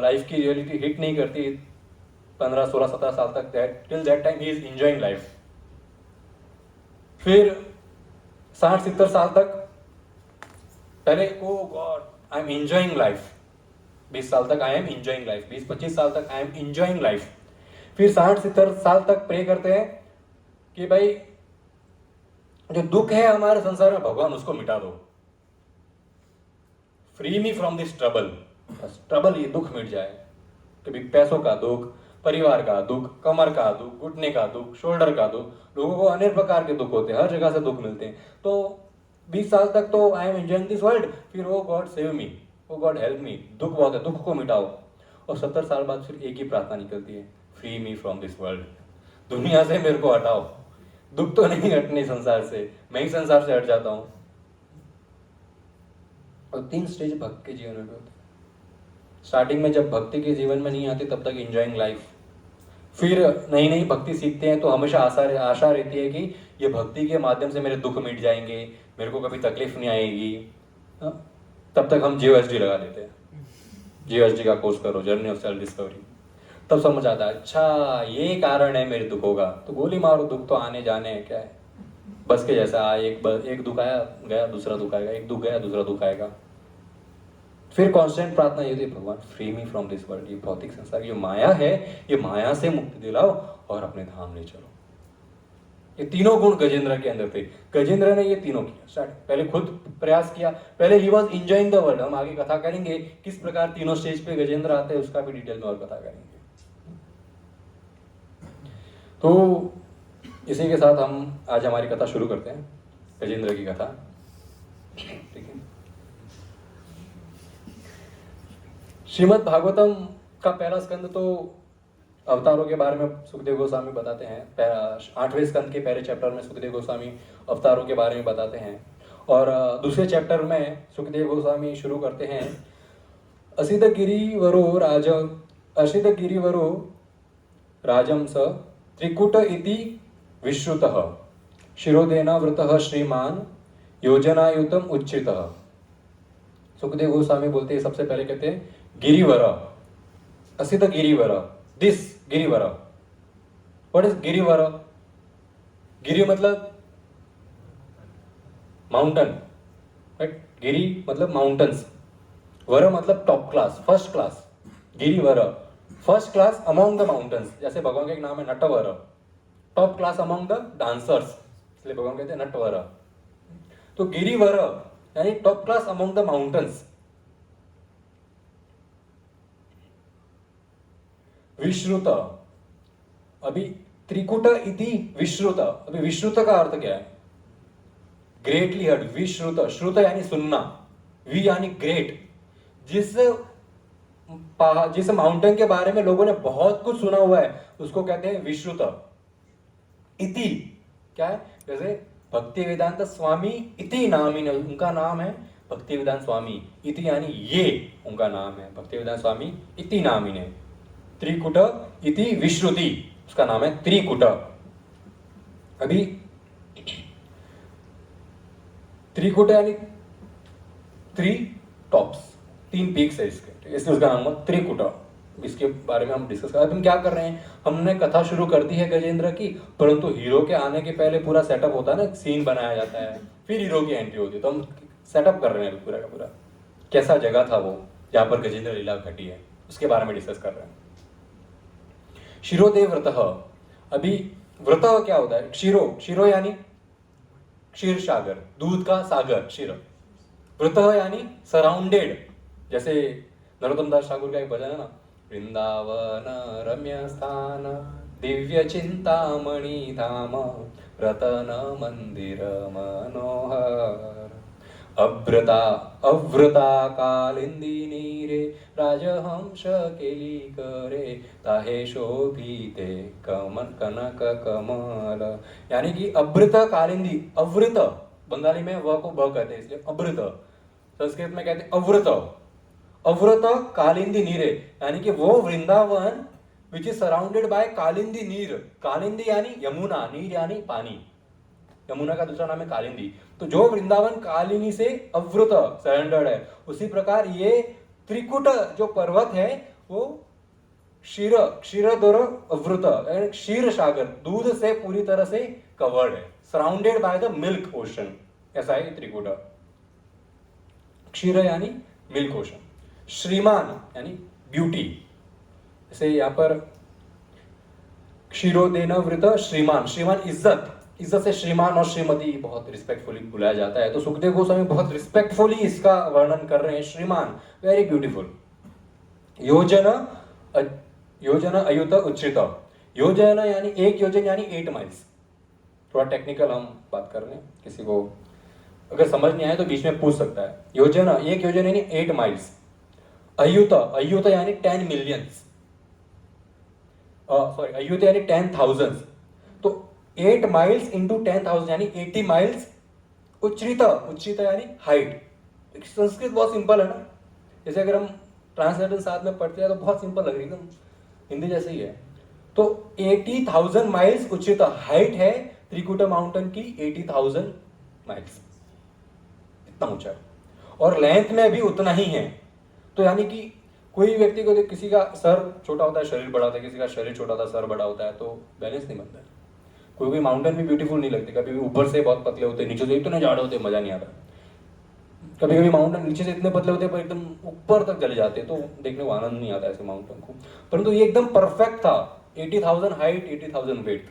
लाइफ की रियलिटी हिट नहीं करती, 15 16 17 साल तक, टिल दैट टाइम ही इज एंजॉइंग लाइफ। फिर 60 70 साल तक पहले oh God I am enjoying life, 20 साल तक आई एम एंजॉइंग लाइफ, 20 25 साल तक आई एम एंजॉइंग लाइफ। फिर 60 70 साल तक प्रे करते हैं कि भाई जो दुख है हमारे संसार में भगवान उसको मिटा दो, free me from this trouble. बस ट्रबल, ये दुख मिट जाए। कभी पैसों का दुख, परिवार का दुख, कमर का दुख, घुटने का दुख, शोल्डर का दुख। लोगों को अनेक प्रकार के दुख होते हैं, हर जगह से दुख मिलते हैं। तो 20 साल तक तो आई एम एंजॉइंग दिस वर्ल्ड, फिर ओ गॉड सेव मी, ओ गॉड हेल्प मी, दुख बहुत है, दुख को मिटाओ। और 70 साल बाद फिर एक ही प्रार्थना निकलती है, free me from this world, दुनिया से मेरे को हटाओ। दुख तो नहीं हटने संसार से, मैं ही संसार से हट जाता हूं। और 3 स्टेज भक्त के जीवन में होते हैं। स्टार्टिंग में जब भक्ति के जीवन में नहीं आती तब तक एंजॉइंग लाइफ। फिर नई नई भक्ति सीखते हैं तो हमेशा आशा रहती है कि ये भक्ति के माध्यम से मेरे दुख मिट जाएंगे, मेरे को कभी तकलीफ नहीं आएगी। तब तक हम जीओएसडी लगा देते हैं, जीओएसडी का कोर्स करो, जर्नी ऑफ सेल्फ डिस्कवरी। तब समझ आता है अच्छा ये कारण है मेरे दुखों का, तो गोली मारो, दुख तो आने जाने हैं, क्या है, बस के जैसा। एक दुख आया गया, दूसरा दुख आएगा, एक दुख गया दूसरा दुख आएगा। फिर कांस्टेंट प्रार्थना ये थी, भगवान free me from this world, ये भौतिक संसार की जो माया है, ये माया से मुक्ति दिलाओ और अपने धाम ले चलो। ये तीनों गुण गजेंद्र के अंदर थे। गजेंद्र ने ये तीनों किया स्टार्ट, पहले खुद प्रयास किया, पहले he was enjoying the world. हम आगे कथा करेंगे किस प्रकार तीनों स्टेज पे गजेंद्र आते हैं, उसका भी डिटेल में और कथा करेंगे। तो इसी के साथ हम आज हमारी कथा शुरू करते हैं, गजेंद्र की कथा। ठीक है। श्रीमद् भागवतम का पहला स्कंद तो अवतारों के बारे में सुखदेव गोस्वामी बताते हैं। 8वें स्कंद के पहले चैप्टर में सुखदेव गोस्वामी अवतारों के बारे में बताते हैं, और दूसरे चैप्टर में सुखदेव गोस्वामी शुरू करते हैं असित गिरिवरो राजं स त्रिकुट इति विश्रुतः शिरोदेनावृतः श्रीमान योजनायुतम उच्चितः। सुखदेव गोस्वामी बोलते हैं, सबसे पहले कहते हैं गिरिवर, असित Girivar, this Girivar. What is Girivar? गिरि मतलब माउंटेन, राइट? गिरि मतलब माउंटेन्स, वर मतलब top class, first class. Girivar, first class among the mountains. जैसे भगवान का एक नाम है Natwar, top class among the dancers, इसलिए भगवान कहते हैं नटवर। तो गिरिवर यानी top class among the mountains. विश्रुत, अभी त्रिकुट इति विश्रुत, अभी विश्रुत का अर्थ क्या है? Greatly heard. विश्रुत, श्रुत यानी सुनना, वी यानी ग्रेट। जिस माउंटेन के बारे में लोगों ने बहुत कुछ सुना हुआ है उसको कहते हैं विश्रुत। इति क्या है? जैसे भक्ति वेदांत स्वामी इति नामिने, उनका नाम है भक्ति वेदांत स्वामी। इति यानी ये उनका नाम है, भक्ति वेदांत स्वामी इति नामिने। त्रिकुट इति विश्रुति, उसका नाम है त्रिकुट। अभी त्रिकुट यानी थ्री टॉप्स, 3 पीक्स है इसके, इसलिए उसका नाम है त्रिकुट। इसके बारे में हम डिस्कस कर, हम क्या कर रहे हैं, हमने कथा शुरू कर दी है गजेंद्र की, परंतु हीरो के आने के पहले पूरा सेटअप होता है ना, सीन बनाया जाता है, फिर हीरो की एंट्री होती है। तो हम सेटअप कर रहे हैं पूरा का पूरा, कैसा जगह था वो जहाँ पर गजेंद्र लीला घटी है, उसके बारे में डिस्कस कर रहे हैं। क्षीरोदेव व्रतः, अभी व्रतः क्या होता है? क्षीरो यानी क्षीर सागर, दूध का सागर, क्षीर। व्रतः यानी सराउंडेड। जैसे नरोत्तम दास ठाकुर का एक भजन है ना, वृंदावन रम्य स्थान दिव्य चिंतामणि धाम रतन मंदिर मनोहर अव्रता कालिंदी रे राजहंस केली करे ताहे शोभिते कनक कमल। यानी कि अभृत कालिंदी, अवृत बंगाली में व को ब कहते हैं इसलिए अभृत, संस्कृत में कहते हैं अवृत। अवृत कालिंदी नीरे, यानी कि वो Vrindavan which is surrounded by Kalindi नीर। कालिंदी यानी यमुना, नीर यानी पानी, यमुना का दूसरा नाम है कालिंदी। तो जो वृंदावन कालिनी से अवृत सरेंडर्ड है, उसी प्रकार ये त्रिकुट जो पर्वत है वो क्षीरदोर अवृत, क्षीर सागर, दूध से पूरी तरह से कवर्ड है, surrounded by the milk ocean, ऐसा है त्रिकुट। क्षीर यानी मिल्क ओशन। श्रीमान यानी ब्यूटी, जैसे यहाँ पर क्षीरोदेन वृत श्रीमान, श्रीमान इज्जत, इज्जत से श्रीमान और श्रीमती बहुत रिस्पेक्टफुली बुलाया जाता है। तो सुखदेव गोस्वामी बहुत रिस्पेक्टफुली इसका वर्णन कर रहे हैं, श्रीमान, वेरी ब्यूटीफुल। योजन अयुत उच्चित, योजन यानी एक योजन यानी 8 माइल्स। थोड़ा टेक्निकल हम बात कर रहे हैं, किसी को अगर समझ नहीं आए तो बीच में पूछ सकता है। योजन, एक योजन यानी 8 माइल्स। अयुत, अयुत यानी 10 मिलियंस, सॉरी अयुत यानी 10,000। तो 8 माइल्स इंटू 10,000 यानी 80 माइल्स। उच्चित, उच्चित यानी हाइट। संस्कृत बहुत सिंपल है ना, जैसे अगर हम ट्रांसलेशन साथ में पढ़ते हैं तो बहुत सिंपल लग रही है, एकदम हिंदी जैसे ही है। तो 80,000 माइल्स उच्चित हाइट है त्रिकुट माउंटेन की, 80,000 माइल्स, इतना ऊंचा है। और लेंथ में भी उतना ही है। तो यानी कि कोई व्यक्ति को, किसी का सर छोटा होता है शरीर बड़ा होता है, किसी का शरीर छोटा होता है सर बड़ा होता है, तो बैलेंस नहीं बनता है। कोई भी माउंटेन भी ब्यूटीफुल नहीं लगती, कभी भी ऊपर से बहुत पतले होते हैं, नीचे से इतने जाड़े होते हैं, मजा नहीं आता। कभी कभी माउंटेन नीचे से इतने पतले होते हैं पर एकदम ऊपर तक चले जाते हैं, तो देखने को आनंद नहीं आता ऐसे माउंटेन को। परंतु ये एकदम परफेक्ट था, 80,000 हाइट, 80,000 वेट,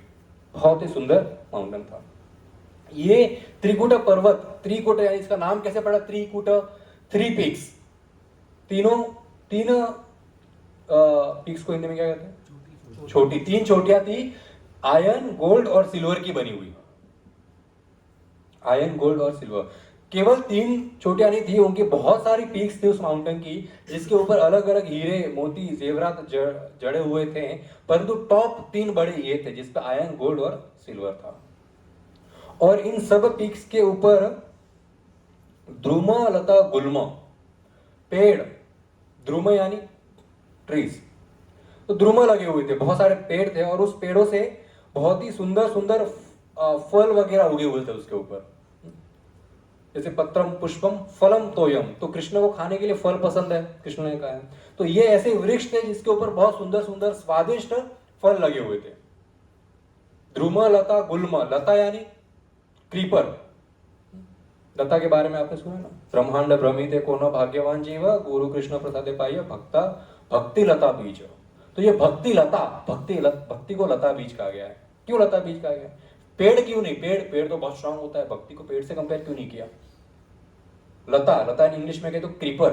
बहुत ही सुंदर माउंटेन था ये त्रिकुट पर्वत। त्रिकुट यानी इसका नाम कैसे पड़ा? त्रिकुट, 3 पीक्स, तीन पीक्स को हिंदी में क्या कहते हैं? छोटी, 3 चोटियां थी आयरन, गोल्ड और सिल्वर की बनी हुई। आयरन, गोल्ड और सिल्वर, केवल 3 चोटियां नहीं थी, उनकी बहुत सारी पीक्स थी उस माउंटेन की, जिसके ऊपर अलग अलग हीरे, मोती, जेवरात जड़े हुए थे, परंतु टॉप 3 बड़े ये थे जिसपे आयरन, गोल्ड और सिल्वर था। और इन सब पीक्स के ऊपर द्रुम, लता, गुल्म, पेड़, द्रुम यानी ट्रीज, तो द्रुम लगे हुए थे, बहुत सारे पेड़ थे, और उस पेड़ों से बहुत ही सुंदर सुंदर फल वगैरह उगे हुए थे उसके ऊपर। जैसे पत्रम पुष्पम फलम तोयम, तो कृष्ण को खाने के लिए फल पसंद है, कृष्ण ने कहा है। तो ये ऐसे वृक्ष थे जिसके ऊपर बहुत सुंदर सुंदर स्वादिष्ट फल लगे हुए थे। द्रुम, लता, गुल्म, लता यानी क्रीपर। लता के बारे में आपने सुना ना, ब्रह्मांड भ्रमिते को न भाग्यवान जीव, गुरु कृष्ण प्रसादे पाइय भक्ता भक्ति लता बीज। तो ये भक्ति लता, भक्ति को लता बीज कहा गया है। क्यों लता बीज कहा गया? पेड़ क्यों नहीं? पेड़ तो बहुत स्ट्रांग होता है, भक्ति को पेड़ से कंपेयर क्यों नहीं किया? लता इन इंग्लिश में कहे तो क्रीपर,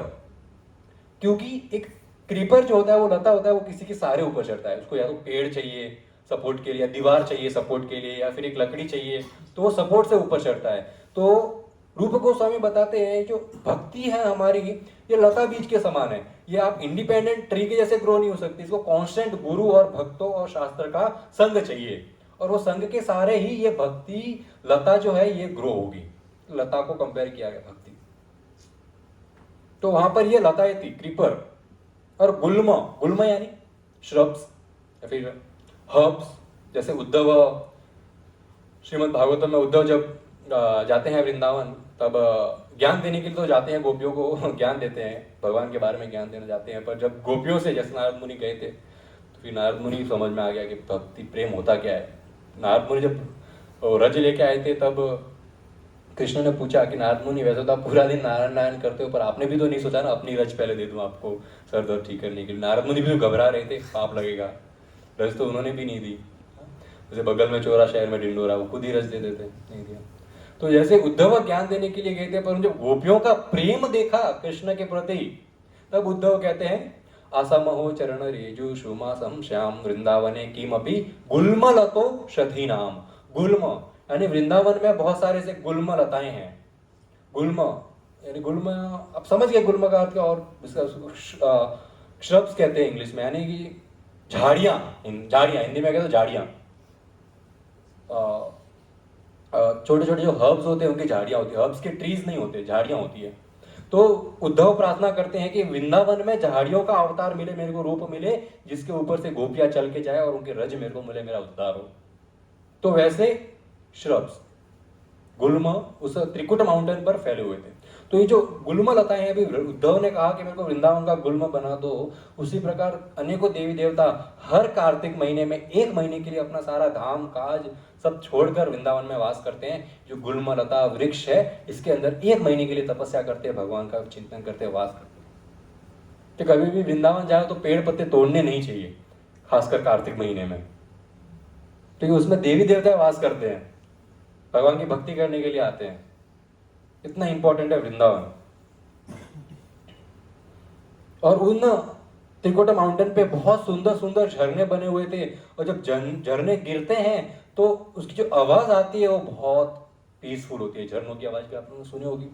क्योंकि एक क्रीपर जो होता है वो लता होता है, वो किसी के सहारे ऊपर चढ़ता है। उसको या तो पेड़ चाहिए सपोर्ट के लिए, या दीवार चाहिए सपोर्ट के लिए, या फिर एक लकड़ी चाहिए, तो वो सपोर्ट से ऊपर चढ़ता है। तो रूप गोस्वामी बताते हैं जो भक्ति है हमारी, ये लता बीज के समान है। ये आप इंडिपेंडेंट ट्री के जैसे ग्रो नहीं हो सकती, इसको कांस्टेंट गुरु और भक्तों और शास्त्र का संग चाहिए, और वो संग के सहारे ही ये भक्ति लता जो है ये ग्रो होगी। लता को कंपेयर किया गया भक्ति, तो वहां पर ये लताएं थी, क्रीपर। और गुल्म यानी श्रब्स या फिर हर्ब्स। जैसे उद्धव, श्रीमद् भागवतम में उद्धव जब जाते हैं वृंदावन, तब ज्ञान देने के लिए तो जाते हैं, गोपियों को ज्ञान देते हैं, भगवान के बारे में ज्ञान देने जाते हैं। पर जब गोपियों से, जैसे नारद मुनि गए थे, तो फिर नारद मुनि समझ में आ गया कि भक्ति प्रेम होता क्या है। नारद मुनि जब रज लेके आए थे, तब कृष्ण ने पूछा कि नारद मुनि वैसे तो आप पूरा दिन नारायण नारायण करते हो, पर आपने भी तो नहीं सोचा ना अपनी रज पहले दे दूं आपको सर दर्द ठीक करने के लिए। नारद मुनि भी तो घबरा रहे थे, पाप लगेगा, रज तो उन्होंने भी नहीं दी। जैसे बगल में चोरा शहर में ढिंडोरा, वो खुद ही रज दे देते, नहीं दिया। तो जैसे उद्धव ज्ञान देने के लिए गए थे, पर जब गोपियों का प्रेम देखा कृष्ण के प्रति, तब उद्धव कहते हैं असमहो चरण रेजु शुमासम श्याम वृंदावने किमपि गुल्म लतो शधीनाम। गुल्म यानी वृंदावन में बहुत सारे से गुल्म लताएं हैं। गुल्म यानी गुल्म, आप समझ गए गुल्म का अर्थ क्या, और इसका श्रब्स कहते हैं इंग्लिश में, यानी कि झाड़ियां, हिंदी में कहते हैं झाड़ियां। छोटे छोटे जो हर्ब्स होते हैं उनकी झाड़ियां होती है, हर्ब्स के ट्रीज नहीं होते, झाड़ियां होती है। तो उद्धव प्रार्थना करते हैं कि वृंदावन में झाड़ियों का अवतार मिले, मेरे को रूप मिले, जिसके ऊपर से गोपियां चल के जाए और उनके रज मेरे को मिले, मेरा उद्धार हो। तो वैसे श्रब्स गुल्म उस त्रिकुट माउंटेन पर फैले हुए थे। तो ये जो गुल्म लताएं हैं, अभी उद्धव ने कहा कि मेरे को वृंदावन का गुल्म बना दो, उसी प्रकार अनेकों देवी देवता हर कार्तिक महीने में 1 महीने के लिए अपना सारा धाम काज सब छोड़कर वृंदावन में वास करते हैं। जो गुल्म लता वृक्ष है, इसके अंदर 1 महीने के लिए तपस्या करते हैं, भगवान का चिंतन करते हैं, वास करते हैं। तो कभी भी वृंदावन जाए तो पेड़ पत्ते तोड़ने नहीं चाहिए, खासकर कार्तिक महीने में, क्योंकि उसमें देवी देवता वास करते हैं, भगवान की भक्ति करने के लिए आते हैं। इतना इंपॉर्टेंट है वृंदावन। और उन त्रिकुटा माउंटेन पे बहुत सुंदर सुंदर झरने बने हुए थे, और जब झरने गिरते हैं तो उसकी जो आवाज आती है वो बहुत पीसफुल होती है। झरनों की आवाज भी आपने सुनी होगी,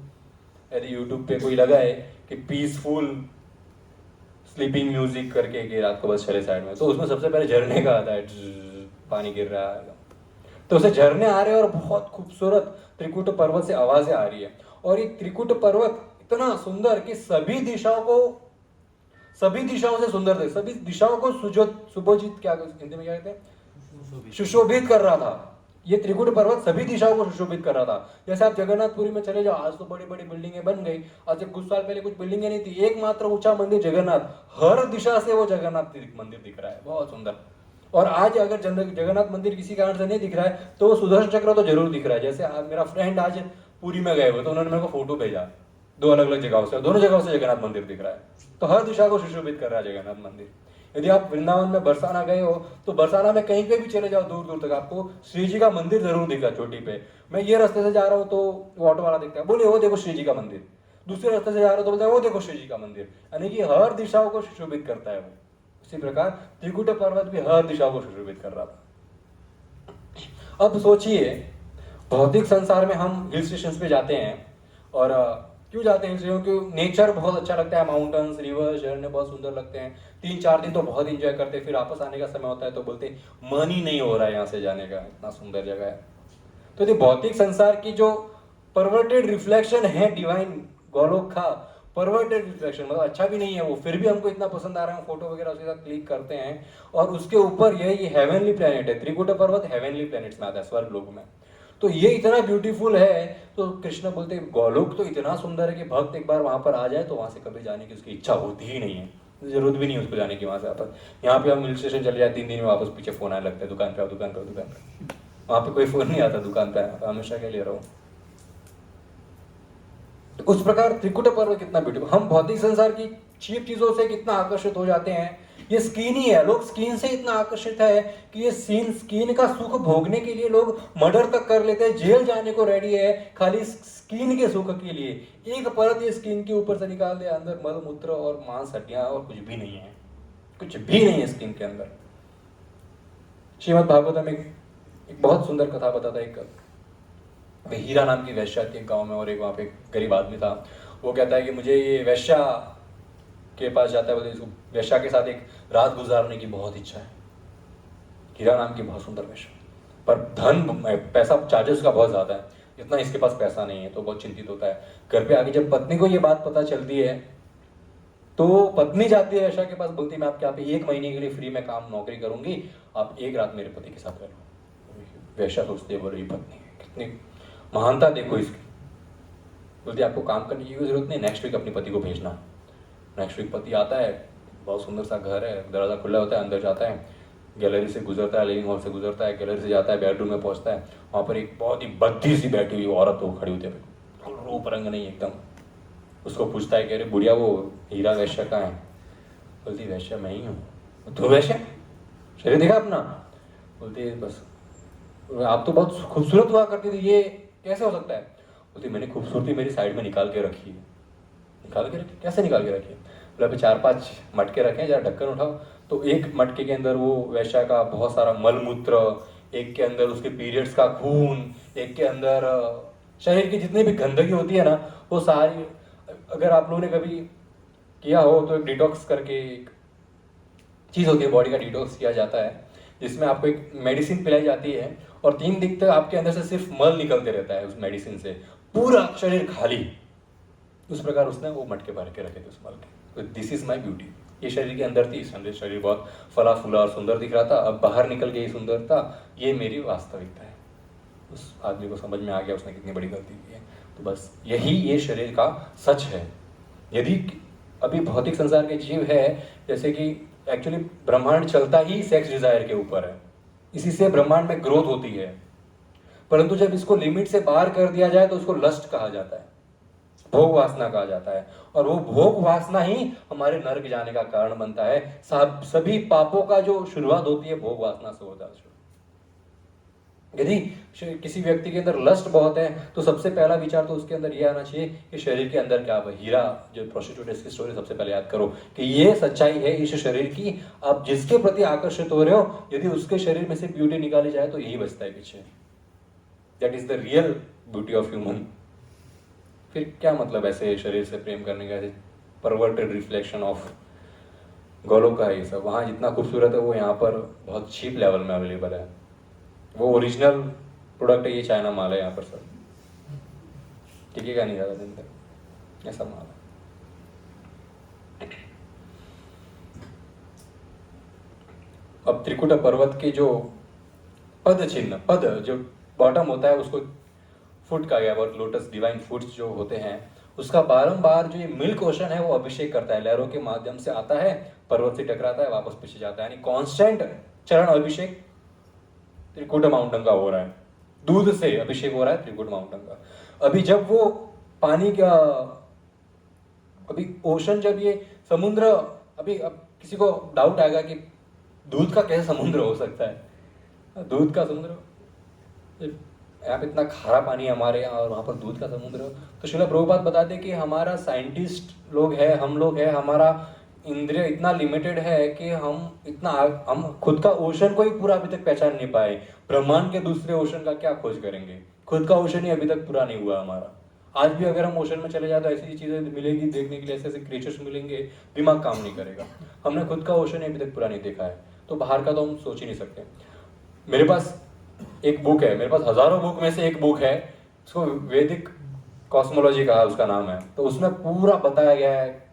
यदि यूट्यूब पे कोई लगा है कि पीसफुल स्लीपिंग म्यूजिक करके कि रात को बस चले साइड में, तो उसमें सबसे पहले झरने का आता है, पानी गिर रहा है, तो उसे झरने आ रहे हैं और बहुत खूबसूरत त्रिकुट पर्वत से आवाजें आ रही है। और ये त्रिकुट पर्वत इतना सुंदर कि सभी दिशाओं से सुंदर थे, सभी दिशाओं को सुभोजित, क्या हिंदी में क्या कहते हैं, सुशोभित कर रहा था। ये त्रिकुट पर्वत सभी दिशाओं को सुशोभित कर रहा था। जैसे आप जगन्नाथपुरी में चले जाओ, आज तो बड़ी बड़ी बिल्डिंगें बन गई, आज से कुछ साल पहले कुछ बिल्डिंगें नहीं थी, एकमात्र ऊंचा मंदिर जगन्नाथ, हर दिशा से वो जगन्नाथ मंदिर दिख रहा है, बहुत सुंदर। और आज अगर जगन्नाथ मंदिर किसी कारण से नहीं दिख रहा है तो सुदर्शन चक्र तो जरूर दिख रहा है। जैसे मेरा फ्रेंड आज पुरी में गए हुए, तो उन्होंने मेरे को फोटो भेजा 2 अलग अलग जगहों से, दोनों जगहों से जगन्नाथ मंदिर दिख रहा है। तो हर दिशा को सुशोभित कर रहा है जगन्नाथ मंदिर। यदि आप वृंदावन में बरसाना गए हो तो बरसाना में कहीं पे भी चले जाओ, दूर दूर तक आपको श्री जी का मंदिर जरूर दिखा चोटी पे। मैं ये रास्ते से जा रहा हूँ तो वो ऑटो वाला दिखता है, बोले वो देखो श्री जी का मंदिर। दूसरे रास्ते से जा रहा हूँ तो बोलता है वो देखो श्री जी का मंदिर, यानी कि हर दिशाओं को सुशोभित करता है वो। इसी प्रकार त्रिकुट पर्वत भी हर दिशाओं को सुशोभित कर रहा था। अब सोचिए, भौतिक संसार में हम हिल स्टेशन पे जाते हैं, और क्यों जाते हैं हिल स्टेशन? क्योंकि नेचर बहुत अच्छा लगता है, माउंटेन्स, रिवर, झरने बहुत सुंदर लगते हैं, 3-4 दिन तो बहुत इंजॉय करते हैं, फिर वापस आने का समय होता है तो बोलते हैं मन ही नहीं हो रहा है यहाँ से जाने का, इतना सुंदर जगह है। तो ये भौतिक संसार की जो परवर्टेड रिफ्लेक्शन है डिवाइन गोलोक का, परवर्टेड रिफ्लेक्शन, मतलब अच्छा भी नहीं है वो, फिर भी हमको इतना पसंद आ रहा है, हम फोटो वगैरह उसके साथ क्लिक करते हैं, और उसके ऊपर ये हेवनली प्लेनेट है, त्रिकुटा पर्वत हेवनली प्लेनेट्स में आता है, स्वर्ग लोक में। तो ये इतना ब्यूटीफुल है, तो कृष्ण बोलते हैं गोलोक तो इतना सुंदर है कि भक्त एक बार वहां पर आ जाए तो वहां से कभी जाने की उसकी इच्छा होती ही नहीं है, जरूरत भी नहीं है उसको जाने की वहां से वापस। यहाँ पे हम हिल स्टेशन चले जाए, 3 दिन में वापस पीछे फोन आने लगता है, दुकान पे आओ, दुकान पे आओ, दुकान पे। वहां पे कोई फोन नहीं आता, दुकान पे आया हमेशा के लिए रहो। तो उस प्रकार त्रिकुट पर्व कितना ब्यूटीफुल। हम भौतिक संसार की चीप चीजों से कितना आकर्षित हो जाते हैं, ये स्किन ही है, लोग स्किन से इतना आकर्षित है कि ये स्किन का सुख भोगने के लिए लोग मर्डर तक कर लेते हैं, जेल जाने को रेडी है खाली स्किन के सुख के लिए। एक परत ये स्किन के ऊपर से निकाल दे, अंदर मल मूत्र और मांस हड्डियां और कुछ भी नहीं है, कुछ भी नहीं है स्किन के अंदर। श्रीमद् भागवत में एक बहुत सुंदर कथा बताता है। एक हीरा नाम की वैश्या थी एक गांव में, और एक वहाँ पे एक गरीब आदमी था। वो कहता है कि मुझे ये वैश्या के पास जाता है, बोलते इसको वैश्या के साथ एक रात गुजारने की बहुत इच्छा है। हीरा नाम की बहुत सुंदर वैश्या, पर धन पैसा चार्जेस का बहुत ज़्यादा है, इतना इसके पास पैसा नहीं है, तो बहुत चिंतित होता है। घर पे आगे जब पत्नी को ये बात पता चलती है तो पत्नी जाती है वैश्या के पास, बोलती है मैं आपके यहाँ पे 1 महीने के लिए फ्री में काम नौकरी करूंगी, आप एक रात मेरे पति के साथ रह लो। वैश्या सोचती है, बोले ये पत्नी कितनी महानता देखो इसकी। बोलती आपको काम करने की जरूरत नहीं, नेक्स्ट वीक अपने पति को भेजना। नेक्स्ट वीक पति आता है, बहुत सुंदर सा घर है, दरवाजा खुला होता है, अंदर जाता है, गैलरी से गुजरता है, लिविंग हॉल से गुजरता है, गैलरी से जाता है, बेडरूम में पहुंचता है, वहाँ पर एक बहुत ही बद्धी सी बैठी हुई औरत हो खड़ी होती है, रूप रंग नहीं एकदम। उसको पूछता है कि अरे बुढ़िया वो हीरा वैश्य कहाँ है? बोलती वैश्य मैं ही हूँ। तो वैश्य शरीर देखा अपना? बोलती है बस आप तो बहुत खूबसूरत हुआ करती थी, ये कैसे हो सकता है? बोलती मैंने खूबसूरती मेरी साइड में निकाल के रखी है। निकाल के रखी? कैसे निकाल के रखी है? बोला 4-5 मटके रखे हैं, जरा ढक्कन उठाओ। तो एक मटके के अंदर वो वैश्या का बहुत सारा मलमूत्र, एक के अंदर उसके पीरियड्स का खून, एक के अंदर शरीर की जितनी भी गंदगी होती है ना वो सारी। अगर आप लोगों ने कभी किया हो तो एक डिटॉक्स करके एक चीज़ होती है, बॉडी का डिटॉक्स किया जाता है, जिसमें आपको एक मेडिसिन पिलाई जाती है और 3 दिन तक आपके अंदर से सिर्फ मल निकलते रहता है उस मेडिसिन से, पूरा शरीर खाली। उस प्रकार उसने वो मटके भर के रखे थे उस मल के। तो दिस इज माई ब्यूटी। ये शरीर के अंदर थी, शरीर बहुत फला फूला और सुंदर दिख रहा था, अब बाहर निकल के ये सुंदरता, ये मेरी वास्तविकता है। उस आदमी को समझ में आ गया उसने कितनी बड़ी गलती की है। तो बस यही ये शरीर का सच है। यदि अभी भौतिक संसार के जीव है, जैसे कि एक्चुअली ब्रह्मांड चलता ही सेक्स डिजायर के ऊपर है, इसी से ब्रह्मांड में ग्रोथ होती है, परंतु जब इसको लिमिट से बाहर कर दिया जाए तो उसको लस्ट कहा जाता है, भोग वासना कहा जाता है, और वो भोग वासना ही हमारे नरक जाने का कारण बनता है। सभी पापों का जो शुरुआत होती है भोग वासना से होता है। यदि किसी व्यक्ति के अंदर लस्ट बहुत है तो सबसे पहला विचार तो उसके अंदर ये आना चाहिए कि शरीर के अंदर क्या है। हीरा जो प्रोस्टिट्यूट है इसकी स्टोरी सबसे पहले याद करो कि ये सच्चाई है इस शरीर की, आप जिसके प्रति आकर्षित हो रहे हो, यदि उसके शरीर में से ब्यूटी निकाली जाए तो यही बचता है पीछे। That is the real beauty of human. फिर क्या मतलब ऐसे शरीर से प्रेम करने का, परवर्टेड रिफ्लेक्शन ऑफ गोलोक का ये सब। वहाँ जितना खूबसूरत है वो यहाँ पर बहुत चीप लेवल में अवेलेबल है। वो ओरिजिनल प्रोडक्ट है, ये चाइना माल है यहाँ पर सब, टिकेगा नहीं ज़्यादा दिन तक, ऐसा माल है। अब त्रिकुट पर्वत के जो पद चिन्ह, पद जो बॉटम होता है उसको फुट कहा गया, और लोटस डिवाइन फुट्स जो होते हैं उसका बारंबार जो ये मिल्क ओशन है वो अभिषेक करता है, लहरों के माध्यम से आता है, पर्वत से टकराता है, वापस पीछे जाता है, यानी कांस्टेंट चरण अभिषेक त्रिकुट माउंटेन का हो रहा है, दूध से अभिषेक हो रहा है त्रिकुट माउंटेन का। अभी जब वो पानी का, अभी ओशन, जब ये समुद्र, अभी अब किसी को डाउट आएगा कि दूध का कैसे समुद्र हो सकता है? दूध का समुद्र, यहाँ पे इतना खारा पानी है हमारे यहाँ और वहाँ पर दूध का समुद्र। तो श्रील प्रभुपाद बताते कि हमारा साइंटिस्ट लोग है, हम लोग है, हमारा इंद्रिय इतना लिमिटेड है कि हम खुद का ओशन को ही पूरा अभी तक पहचान नहीं पाए, ब्रह्मांड के दूसरे ओशन का क्या खोज करेंगे? खुद का ओशन ही अभी तक पूरा नहीं हुआ हमारा। आज भी अगर हम ओशन में चले जाए तो ऐसी चीजें मिलेगी देखने के लिए, ऐसे ऐसे क्रिएचर्स मिलेंगे, दिमाग काम नहीं करेगा। हमने खुद का ओशन ही अभी तक पूरा नहीं देखा है, तो बाहर का तो हम सोच ही नहीं सकते। मेरे पास एक बुक है, मेरे पास हजारों बुक में से एक बुक है, उसको वैदिक कॉस्मोलॉजी का उसका नाम है। तो उसमें पूरा बताया गया है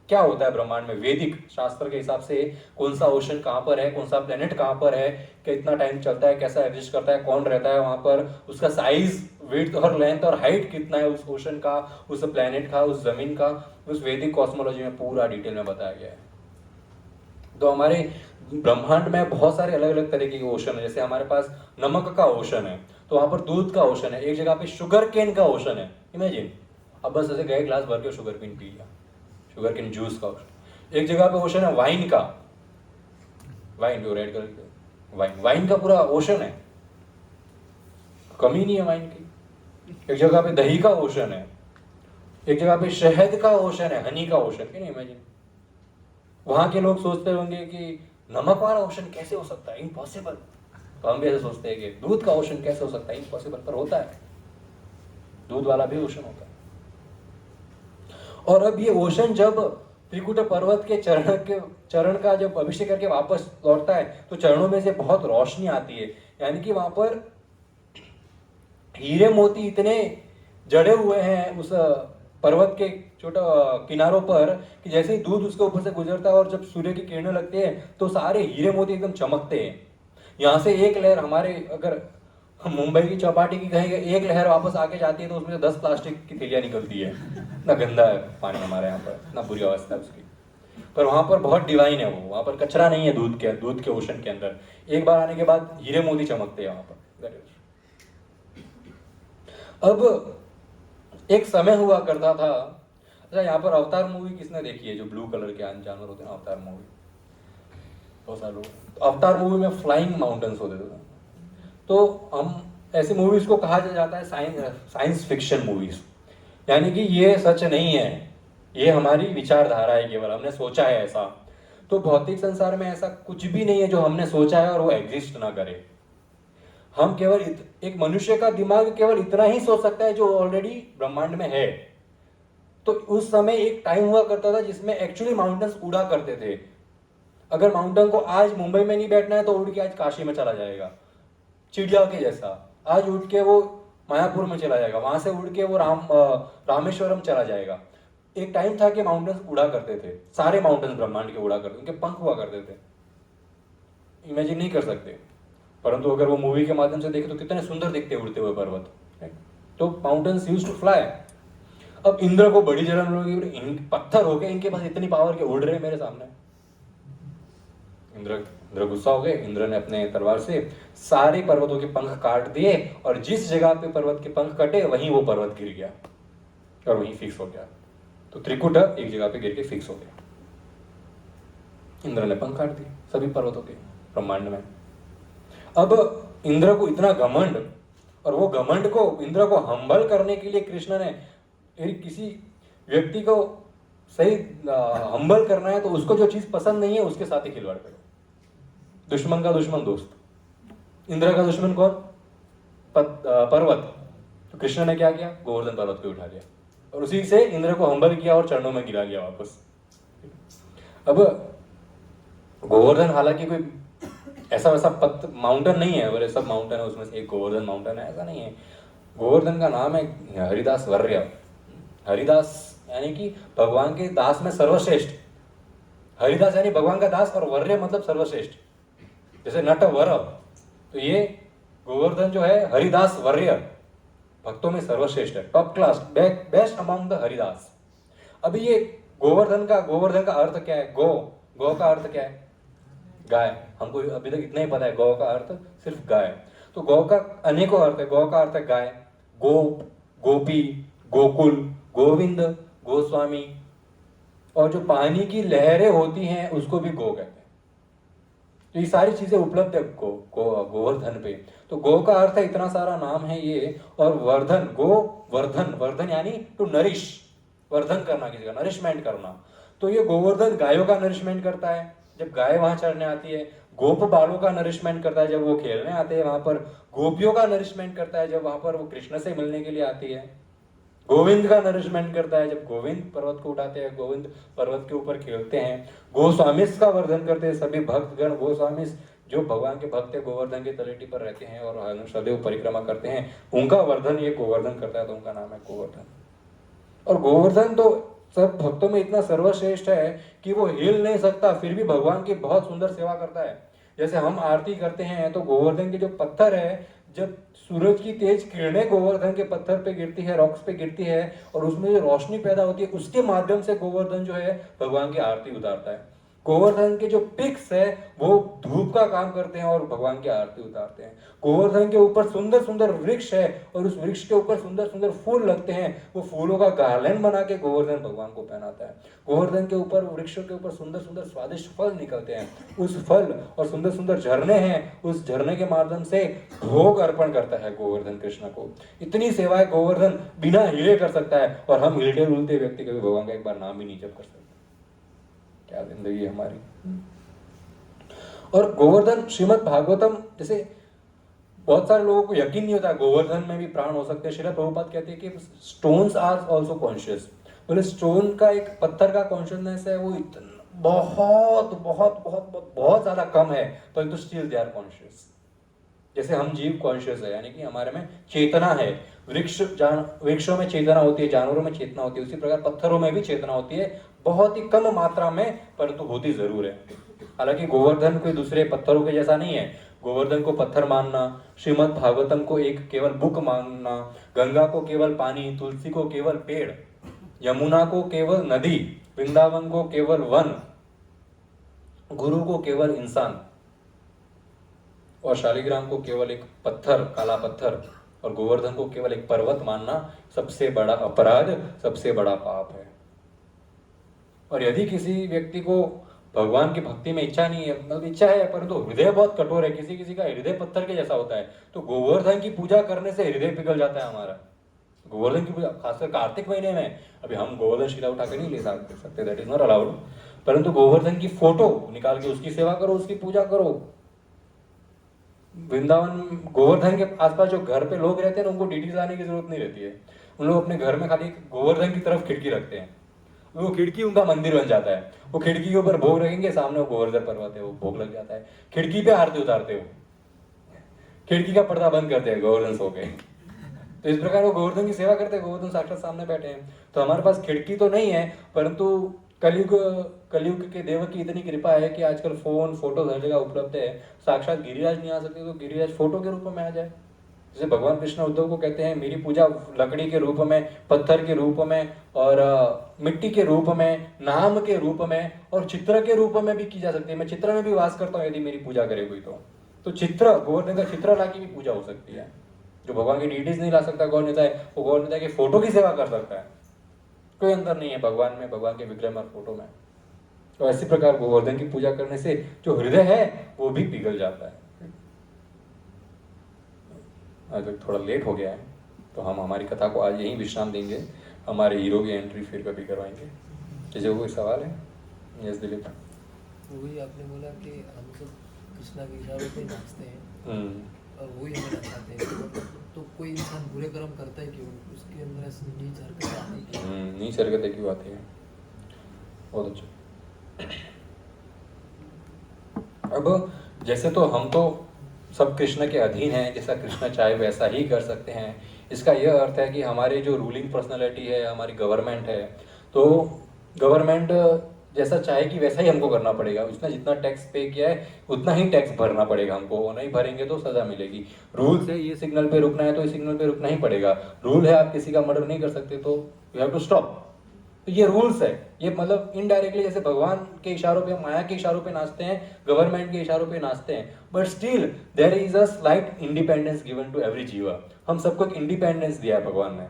क्या होता है ब्रह्मांड में, वैदिक शास्त्र के हिसाब से कौन सा ओशन कहाँ पर है, कौन सा प्लेनेट कहाँ पर है, कितना टाइम चलता है, कैसा एग्जिस्ट करता है, कौन रहता है वहां पर, उसका साइज, विड्थ और लेंथ और हाइट कितना है उस ओशन का, उस प्लेनेट का, उस जमीन का, उस वैदिक कॉस्मोलॉजी में पूरा डिटेल में बताया गया है। तो हमारे ब्रह्मांड में बहुत सारे अलग अलग तरीके के ओशन है। जैसे हमारे पास नमक का ओशन है, तो वहां पर दूध का ओशन है, एक जगह पे शुगर केन का ओशन है। इमेजिन, अब बस ऐसे गए ग्लास भर के शुगर केन पी लिया, शुगर केन जूस का ओशन। एक जगह पे ओशन है वाइन का, वाइन जो रेड कलर वाइन का पूरा ओशन है, कमी नहीं है वाइन की। एक जगह पे दही का ओशन है, एक जगह पे शहद का ओशन है, हनी का ओशन। Can you imagine? वहां के लोग सोचते होंगे कि नमक वाला ओशन कैसे हो सकता है, इम्पॉसिबल। तो हम भी ऐसे सोचते हैं कि दूध का ओशन कैसे हो सकता है, इम्पॉसिबल, पर होता है, दूध वाला भी ओशन होता है। और अब ये ओशन जब त्रिकुट पर्वत के चरण का जब अभिषेक करके वापस लौटता है, तो चरणों में से बहुत रोशनी आती है, यानी कि वहां पर हीरे मोती इतने जड़े हुए हैं उस पर्वत के छोटा किनारों पर कि जैसे ही दूध उसके ऊपर से गुजरता है और जब सूर्य की किरणें लगती है तो सारे हीरे मोती एकदम चमकते हैं। यहाँ से एक लहर, हमारे अगर मुंबई की चौपाटी की कहीं एक लहर वापस आके जाती है तो उसमें से 10 प्लास्टिक की थैलियां निकलती है। इतना गंदा है पानी हमारे यहाँ पर, इतना बुरी अवस्था है उसकी। पर वहां पर बहुत डिवाइन है वो, वहां पर कचरा नहीं है दूध के ओशन के अंदर। एक बार आने के बाद हीरे मोती चमकते हैं वहां पर। अब एक समय हुआ करता था, अच्छा यहाँ पर अवतार मूवी किसने देखी है, जो ब्लू कलर के जानवर होते हैं, अवतार मूवी बहुत सारे लोग। तो अवतार मूवी में फ्लाइंग माउंटेन्स होते थे। तो हम ऐसी मूवीज को कहा जाता है साइंस फिक्शन मूवीज, यानी कि ये सच नहीं है, ये हमारी विचारधारा है, केवल हमने सोचा है ऐसा। तो भौतिक संसार में ऐसा कुछ भी नहीं है जो हमने सोचा है और वो एग्जिस्ट ना करे। हम केवल एक मनुष्य का दिमाग केवल इतना ही सोच सकता है जो ऑलरेडी ब्रह्मांड में है। तो उस समय एक टाइम हुआ करता था जिसमें एक्चुअली माउंटेन्स उड़ा करते थे। अगर माउंटेन को आज मुंबई में नहीं बैठना है तो उड़ के आज काशी में चला जाएगा, चिड़िया के जैसा। आज उड़ के वो मायापुर में चला जाएगा, वहां से उड़ के वो रामेश्वरम चला जाएगा। एक टाइम था कि माउंटेन्स उड़ा करते थे, सारे माउंटेन्स ब्रह्मांड के उड़ा करते, उनके पंख हुआ करते थे। इमेजिन नहीं कर सकते, परंतु अगर वो मूवी के माध्यम से देखे तो कितने सुंदर दिखते उड़ते हुए पर्वत। तो माउंटेन्स यूज्ड टू फ्लाई। अब इंद्र को बड़ी जलन होगी, पत्थर हो गए इनके पास इतनी पावर के उड़ रहे मेरे सामने। इंद्र गुस्सा हो गए। इंद्र ने अपने तलवार से सारे पर्वतों के पंख काट दिए और जिस जगह पे पर्वत के पंख कटे वहीं वो पर्वत गिर गया और वहीं फिक्स हो गया। तो त्रिकुट एक जगह पे गिर के फिक्स हो गया। इंद्र ने पंख काट दिए सभी पर्वतों के ब्रह्मांड में। अब इंद्र को इतना घमंड, और वो घमंड को इंद्र को हम्बल करने के लिए कृष्ण ने, किसी व्यक्ति को सही हम्बल करना है तो उसको जो चीज पसंद नहीं है उसके साथ ही खिलवाड़ करो। दुश्मन का दुश्मन दोस्त। इंद्र का दुश्मन कौन? पर्वत। तो कृष्ण ने क्या किया? गोवर्धन पर्वत को उठा लिया और उसी से इंद्र को हम्बल किया और चरणों में गिरा लिया वापस। अब गोवर्धन हालांकि कोई ऐसा वैसा माउंटेन नहीं है, बोले सब माउंटेन है उसमें से एक गोवर्धन माउंटेन है, ऐसा नहीं है। गोवर्धन का नाम है हरिदास वर्य। हरिदास यानी कि भगवान के दास में सर्वश्रेष्ठ। हरिदास यानी भगवान का दास और वर्य मतलब सर्वश्रेष्ठ, जैसे नट वर। तो ये गोवर्धन जो है हरिदास वर्य, भक्तों में सर्वश्रेष्ठ है, top class, best among the Haridas. अभी ये गोवर्धन का अर्थ क्या है? गौ का अर्थ क्या है? गाय। हमको अभी तक इतना ही पता है, गौ का अर्थ सिर्फ गाय। तो गौ का अनेकों अर्थ है। गौ का अर्थ है गाय, गोप, गोपी, गोकुल, गोविंद, गोस्वामी, और जो पानी की लहरें होती हैं उसको भी गो कहते हैं। तो ये सारी चीजें उपलब्ध है गोवर्धन पे। तो गो का अर्थ है इतना सारा नाम है ये, और वर्धन, गो वर्धन, वर्धन यानी टू नरिश, वर्धन करना, किसी का नरिशमेंट करना। तो ये गोवर्धन गायों का नरिशमेंट करता है जब गाय वहां चढ़ने आती है, गोप बालों का नरिशमेंट करता है जब वो खेलने आते हैं वहां पर, गोपियों का नरिशमेंट करता है जब वहां पर वो कृष्ण से मिलने के लिए आती है, गोविंद का नरिशमेंट करता है जब गोविंद पर्वत को उठाते हैं, गोविंद पर्वत के ऊपर खेलते हैं, गोस्वामिस का वर्धन करते हैं सभी भक्तगण, गोस्वामिस जो भगवान के भक्त है गोवर्धन के तलेटी पर रहते हैं और सदैव परिक्रमा करते हैं, उनका वर्धन ये गोवर्धन करता है, तो उनका नाम है गोवर्धन। और गोवर्धन तो सब भक्तों में इतना सर्वश्रेष्ठ है कि वो हिल नहीं सकता, फिर भी भगवान की बहुत सुंदर सेवा करता है। जैसे हम आरती करते हैं तो गोवर्धन के जो पत्थर है, जब सूरज की तेज किरणें गोवर्धन के पत्थर पे गिरती है, रॉक्स पे गिरती है, और उसमें जो रोशनी पैदा होती है, उसके माध्यम से गोवर्धन जो है भगवान की आरती उतारता है। गोवर्धन के जो पिक्स है वो धूप का काम करते हैं और भगवान की आरती उतारते हैं। गोवर्धन के ऊपर सुंदर सुंदर वृक्ष है और उस वृक्ष के ऊपर सुंदर सुंदर फूल लगते हैं, वो फूलों का गार्लैंड बना के गोवर्धन भगवान को पहनाता है। गोवर्धन के ऊपर, वृक्षों के ऊपर सुंदर सुंदर स्वादिष्ट फल निकलते हैं, उस फल और सुंदर सुंदर झरने हैं, उस झरने के माध्यम से भोग अर्पण करता है गोवर्धन कृष्ण को। इतनी सेवाएं गोवर्धन बिना हिले कर सकता है, और हम हिलते डुलते व्यक्ति कभी भगवान का एक बार नाम भी नहीं जप कर सकते। क्या जिंदगी है हमारी। और गोवर्धन श्रीमद् भागवतम, जैसे बहुत सारे लोगों को यकीन नहीं होता गोवर्धन में भी प्राण हो सकते हैं। श्रील प्रभुपाद कहते हैं कि स्टोन्स आर आल्सो कॉन्शियस। बोले स्टोन का, एक पत्थर का कॉन्शियसनेस है वो इतना बहुत बहुत बहुत बहुत बहुत ज्यादा कम है, परंतु स्टिल दे आर कॉन्शियस। जैसे हम जीव कॉन्शियस है, यानी कि हमारे में चेतना है। वृक्षों में चेतना होती है, जानवरों में चेतना होती है, उसी प्रकार पत्थरों में भी चेतना होती है, बहुत ही कम मात्रा में, परंतु होती जरूर है। हालांकि गोवर्धन कोई दूसरे पत्थरों के जैसा नहीं है। गोवर्धन को पत्थर मानना, श्रीमद् भागवतम को एक केवल बुक मानना, गंगा को केवल पानी, तुलसी को केवल पेड़, यमुना को केवल नदी, वृंदावन को केवल वन, गुरु को केवल इंसान, और शालिग्राम को केवल एक पत्थर, काला पत्थर, और गोवर्धन को केवल एक पर्वत मानना सबसे बड़ा अपराध, सबसे बड़ा पाप है। और यदि किसी व्यक्ति को भगवान की भक्ति में इच्छा नहीं है, मतलब इच्छा है परंतु हृदय बहुत कठोर है, किसी किसी का हृदय पत्थर के जैसा होता है, तो गोवर्धन की पूजा करने से हृदय पिघल जाता है हमारा। गोवर्धन की पूजा खासकर कार्तिक महीने में, अभी हम गोवर्धन शिला उठा के नहीं ले सकते, दैट इज नॉट अलाउड, परंतु गोवर्धन की फोटो निकाल के उसकी सेवा करो, उसकी पूजा करो। वृंदावन, गोवर्धन के आसपास जो घर पे लोग रहते हैं उनको डीडी लाने की जरूरत नहीं रहती है। उन लोग अपने घर में खाली गोवर्धन की तरफ खिड़की रखते हैं, वो खिड़की उनका मंदिर बन जाता है। वो खिड़की के ऊपर भोग रखेंगे, सामने वो गोवर्धन पर्वत है, वो भोग लग जाता है। खिड़की पे आरती उतारते हो, खिड़की का पर्दा बंद करते हैं गोवर्धन सो के। तो इस प्रकार वो गोवर्धन की सेवा करते हैं, गोवर्धन साक्षात सामने बैठे हैं। तो हमारे पास खिड़की तो नहीं है, परंतु कलयुग के देव की इतनी कृपा है कि आजकल फोन, फोटो हर जगह उपलब्ध है। साक्षात गिरिराज नहीं आ सकते तो गिरिराज फोटो के रूप में आ जाए। जैसे भगवान कृष्ण उद्धव को कहते हैं मेरी पूजा लकड़ी के रूप में, पत्थर के रूप में, और मिट्टी के रूप में, नाम के रूप में, और चित्र के रूप में भी की जा सकती है। मैं चित्र में भी वास करता हूँ यदि मेरी पूजा करे कोई तो चित्र, गोवर्धन का चित्र ला की भी पूजा हो सकती है। जो भगवान की डिटेल्स नहीं ला सकता गौर नेता है, वो गौर नेता की फोटो की सेवा कर सकता है। कोई अंतर नहीं है भगवान में, भगवान के विग्रह में, फोटो में। तो इसी प्रकार गोवर्धन की पूजा करने से जो हृदय है वो भी पिघल जाता है। आज थोड़ा लेट हो गया है, तो हम हमारी कथा को आज यहीं विश्राम देंगे। हमारे हीरो की एंट्री फिर कभी करवाएंगे। जैसे कोई सवाल है? यस दिलीप। वही आपने बोला कि हम सब कृष्णा के इशारों पे नाचते हैं और वही हमें नचाते हैं, तो कोई इंसान बुरे कर्म करता है क्यों? उसके अंदर ऐसी नीच हरकतें आती हैं। नीच हरकतें क्यों आती हैं? बहुत अच्छा। अब जैसे तो हम तो सब कृष्ण के अधीन हैं, जैसा कृष्ण चाहे वैसा ही कर सकते हैं। इसका यह अर्थ है कि हमारे जो रूलिंग पर्सनालिटी है, हमारी गवर्नमेंट है, तो गवर्नमेंट जैसा चाहेगी वैसा ही हमको करना पड़ेगा। उसने जितना टैक्स पे किया है उतना ही टैक्स भरना पड़ेगा हमको, नहीं भरेंगे तो सजा मिलेगी। रूल्स है, ये सिग्नल पे रुकना है तो इस सिग्नल पे रुकना ही पड़ेगा। रूल है आप किसी का मर्डर नहीं कर सकते तो यू हैव टू स्टॉप। तो ये रूल्स है। ये मतलब इनडायरेक्टली जैसे भगवान के इशारों पे, माया के इशारों पे नाचते हैं, गवर्नमेंट के इशारों पे नाचते हैं, but still there is a slight independence given to every जीवा। हम सबको एक इंडिपेंडेंस दिया है भगवान ने।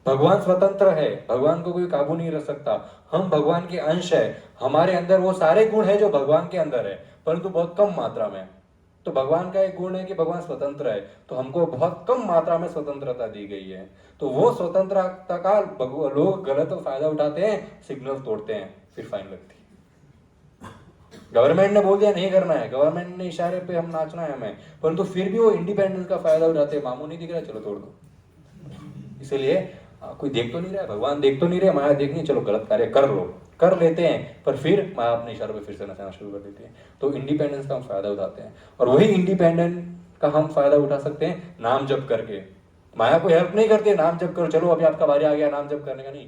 भगवान स्वतंत्र है, भगवान को कोई काबू नहीं रख सकता। हम भगवान के अंश है, हमारे अंदर वो सारे गुण है जो भगवान के अंदर है, परंतु बहुत कम मात्रा में। तो भगवान का एक गुण है कि भगवान स्वतंत्र है, तो हमको बहुत कम मात्रा में स्वतंत्रता दी गई है। तो वो स्वतंत्रता का लोग गलत फायदा उठाते हैं, सिग्नल तोड़ते हैं, फिर फाइन लगती है। गवर्नमेंट ने बोल दिया नहीं करना है, गवर्नमेंट ने इशारे पे हम नाचना है हमें, परंतु फिर भी वो इंडिपेंडेंस का फायदा उठाते हैं। मामू नहीं दिख रहा, चलो तोड़ दो। इसीलिए कोई देख तो नहीं रहा है, भगवान देख तो नहीं रहे, माया देखनी, चलो गलत कार्य कर लो, कर लेते हैं, पर फिर माया अपने इशारों पे फिर से नचाना शुरू कर देती है। तो इंडिपेंडेंस का हम फायदा उठाते हैं, और वही इंडिपेंडेंस का हम फायदा उठा सकते हैं नाम जप करके। माया को हेल्प नहीं करते, नाम जप करो, चलो अभी आपका बारी आ गया नाम जप करने का, नहीं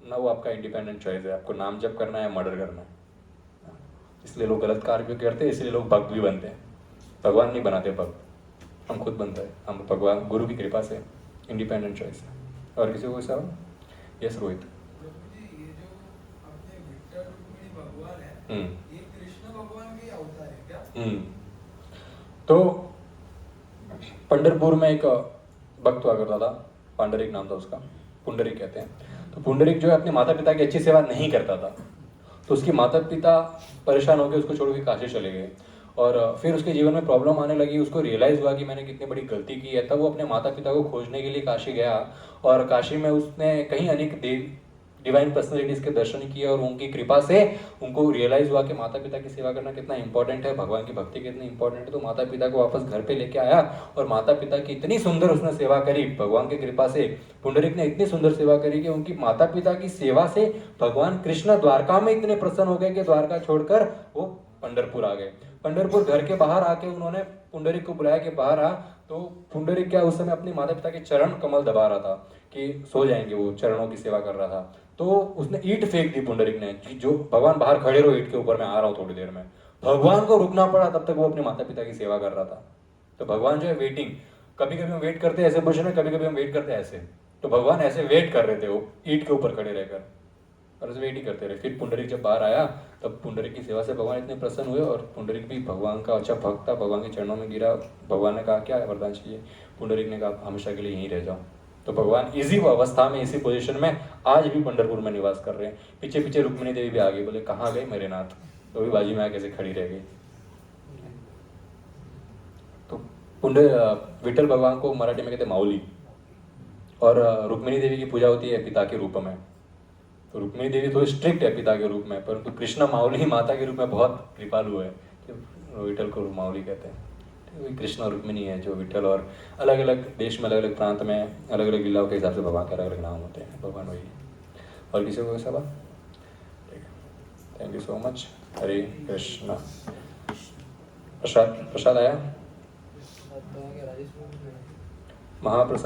ना, वो आपका इंडिपेंडेंट चॉइस है, आपको नाम जप करना है, मर्डर करना है। इसलिए लोग गलत कार्य भी करते हैं, इसलिए लोग भक्त भी बनते हैं। भगवान नहीं बनाते भक्त, हम खुद बनते हैं, हम भगवान गुरु की कृपा से इंडिपेंडेंट चॉइस है। और किसी को कोई सवाल? यस रोहित। ये जो अपने विठ्ठल रुक्मिणी भगवान है, ये कृष्ण भगवान के अवतार है क्या? तो पंढरपुर में एक भक्त हुआ करता था, पांडरिक नाम था उसका, पुंडरिक कहते हैं। तो पुंडरिक जो है अपने माता पिता की अच्छी सेवा नहीं करता था, तो उसके माता पिता परेशान होकर उसको छोड़ के काशी चले गए, और फिर उसके जीवन में प्रॉब्लम आने लगी। उसको रियलाइज़ हुआ कि मैंने कितनी बड़ी गलती की है। तब वो अपने माता पिता को खोजने के लिए काशी गया, और काशी में उसने कहीं अनेक डिवाइन पर्सनैलिटीज़ के दर्शन किए, और उनकी कृपा से उनको रियलाइज़ हुआ कि माता पिता की सेवा करना कितना इंपॉर्टेंट है, भगवान की भक्ति कितनी इंपॉर्टेंट है। तो माता पिता को वापस घर पे लेके आया, और माता पिता की इतनी सुंदर उसने सेवा करी भगवान की कृपा से। पुंडरिक ने इतनी सुंदर सेवा करी कि उनकी माता पिता की सेवा से भगवान कृष्ण द्वारका में इतने प्रसन्न हो गए कि द्वारका छोड़कर वो पंढरपुर आ गए। पंढरपुर घर के बाहर आके उन्होंने पुंडरिक को बुलाया कि बाहर आ। तो पुंडरिक क्या उस समय अपने माता पिता के चरण कमल दबा रहा था कि सो जाएंगे, वो चरणों की सेवा कर रहा था। तो उसने ईंट फेंक दी पुंडरिक ने कि जो भगवान बाहर खड़े रहो ईंट के ऊपर, मैं आ रहा हूँ थोड़ी देर में। भगवान को रुकना पड़ा, तब तक वो अपने माता पिता की सेवा कर रहा था। तो भगवान जो है वेटिंग, कभी कभी हम वेट करते हैं ऐसे पोजिशन में, कभी कभी हम वेट करते हैं ऐसे। तो भगवान ऐसे वेट कर रहे थे, वो ईंट के ऊपर खड़े रहकर, और ऐसे वेट ही करते रहे। फिर पुंडरिक जब बाहर आया, तब पुंडरिक की सेवा से भगवान इतने प्रसन्न हुए, और पुंडरिक भी भगवान का अच्छा भक्त था, भगवान के चरणों में गिरा। भगवान ने कहा क्या वरदान चाहिए? पुंडरिक ने कहा हमेशा के लिए यहीं रह जाओ। तो भगवान इसी अवस्था में, इसी पोजीशन में आज भी पंढरपुर में निवास कर रहे हैं। पीछे पीछे रुक्मिणी देवी भी आ गई, बोले कहाँ गए मेरे नाथ? तो भी बाजी में आके कैसे खड़ी रह गई। तो विठ्ठल भगवान को मराठी में कहते माऊली, और रुक्मिणी देवी की पूजा होती है पिता के रूप में। तो रुक्मिणी देवी थोड़ी स्ट्रिक्ट है पिता के रूप में, परंतु कृष्ण माऊली माता के रूप में बहुत कृपालु है, विठ्ठल को माऊली कहते हैं। वही कृष्ण और रुक्मिणी है जो विठ्ठल, और अलग अलग देश में अलग अलग प्रांत में अलग अलग लीलाओं के हिसाब से भगवान के अलग अलग नाम होते हैं। भगवान वही है। और किसी को कोई सवाल? ठीक है, थैंक यू सो मच। हरे कृष्णा। प्रसाद आया? राजेश महाप्रसाद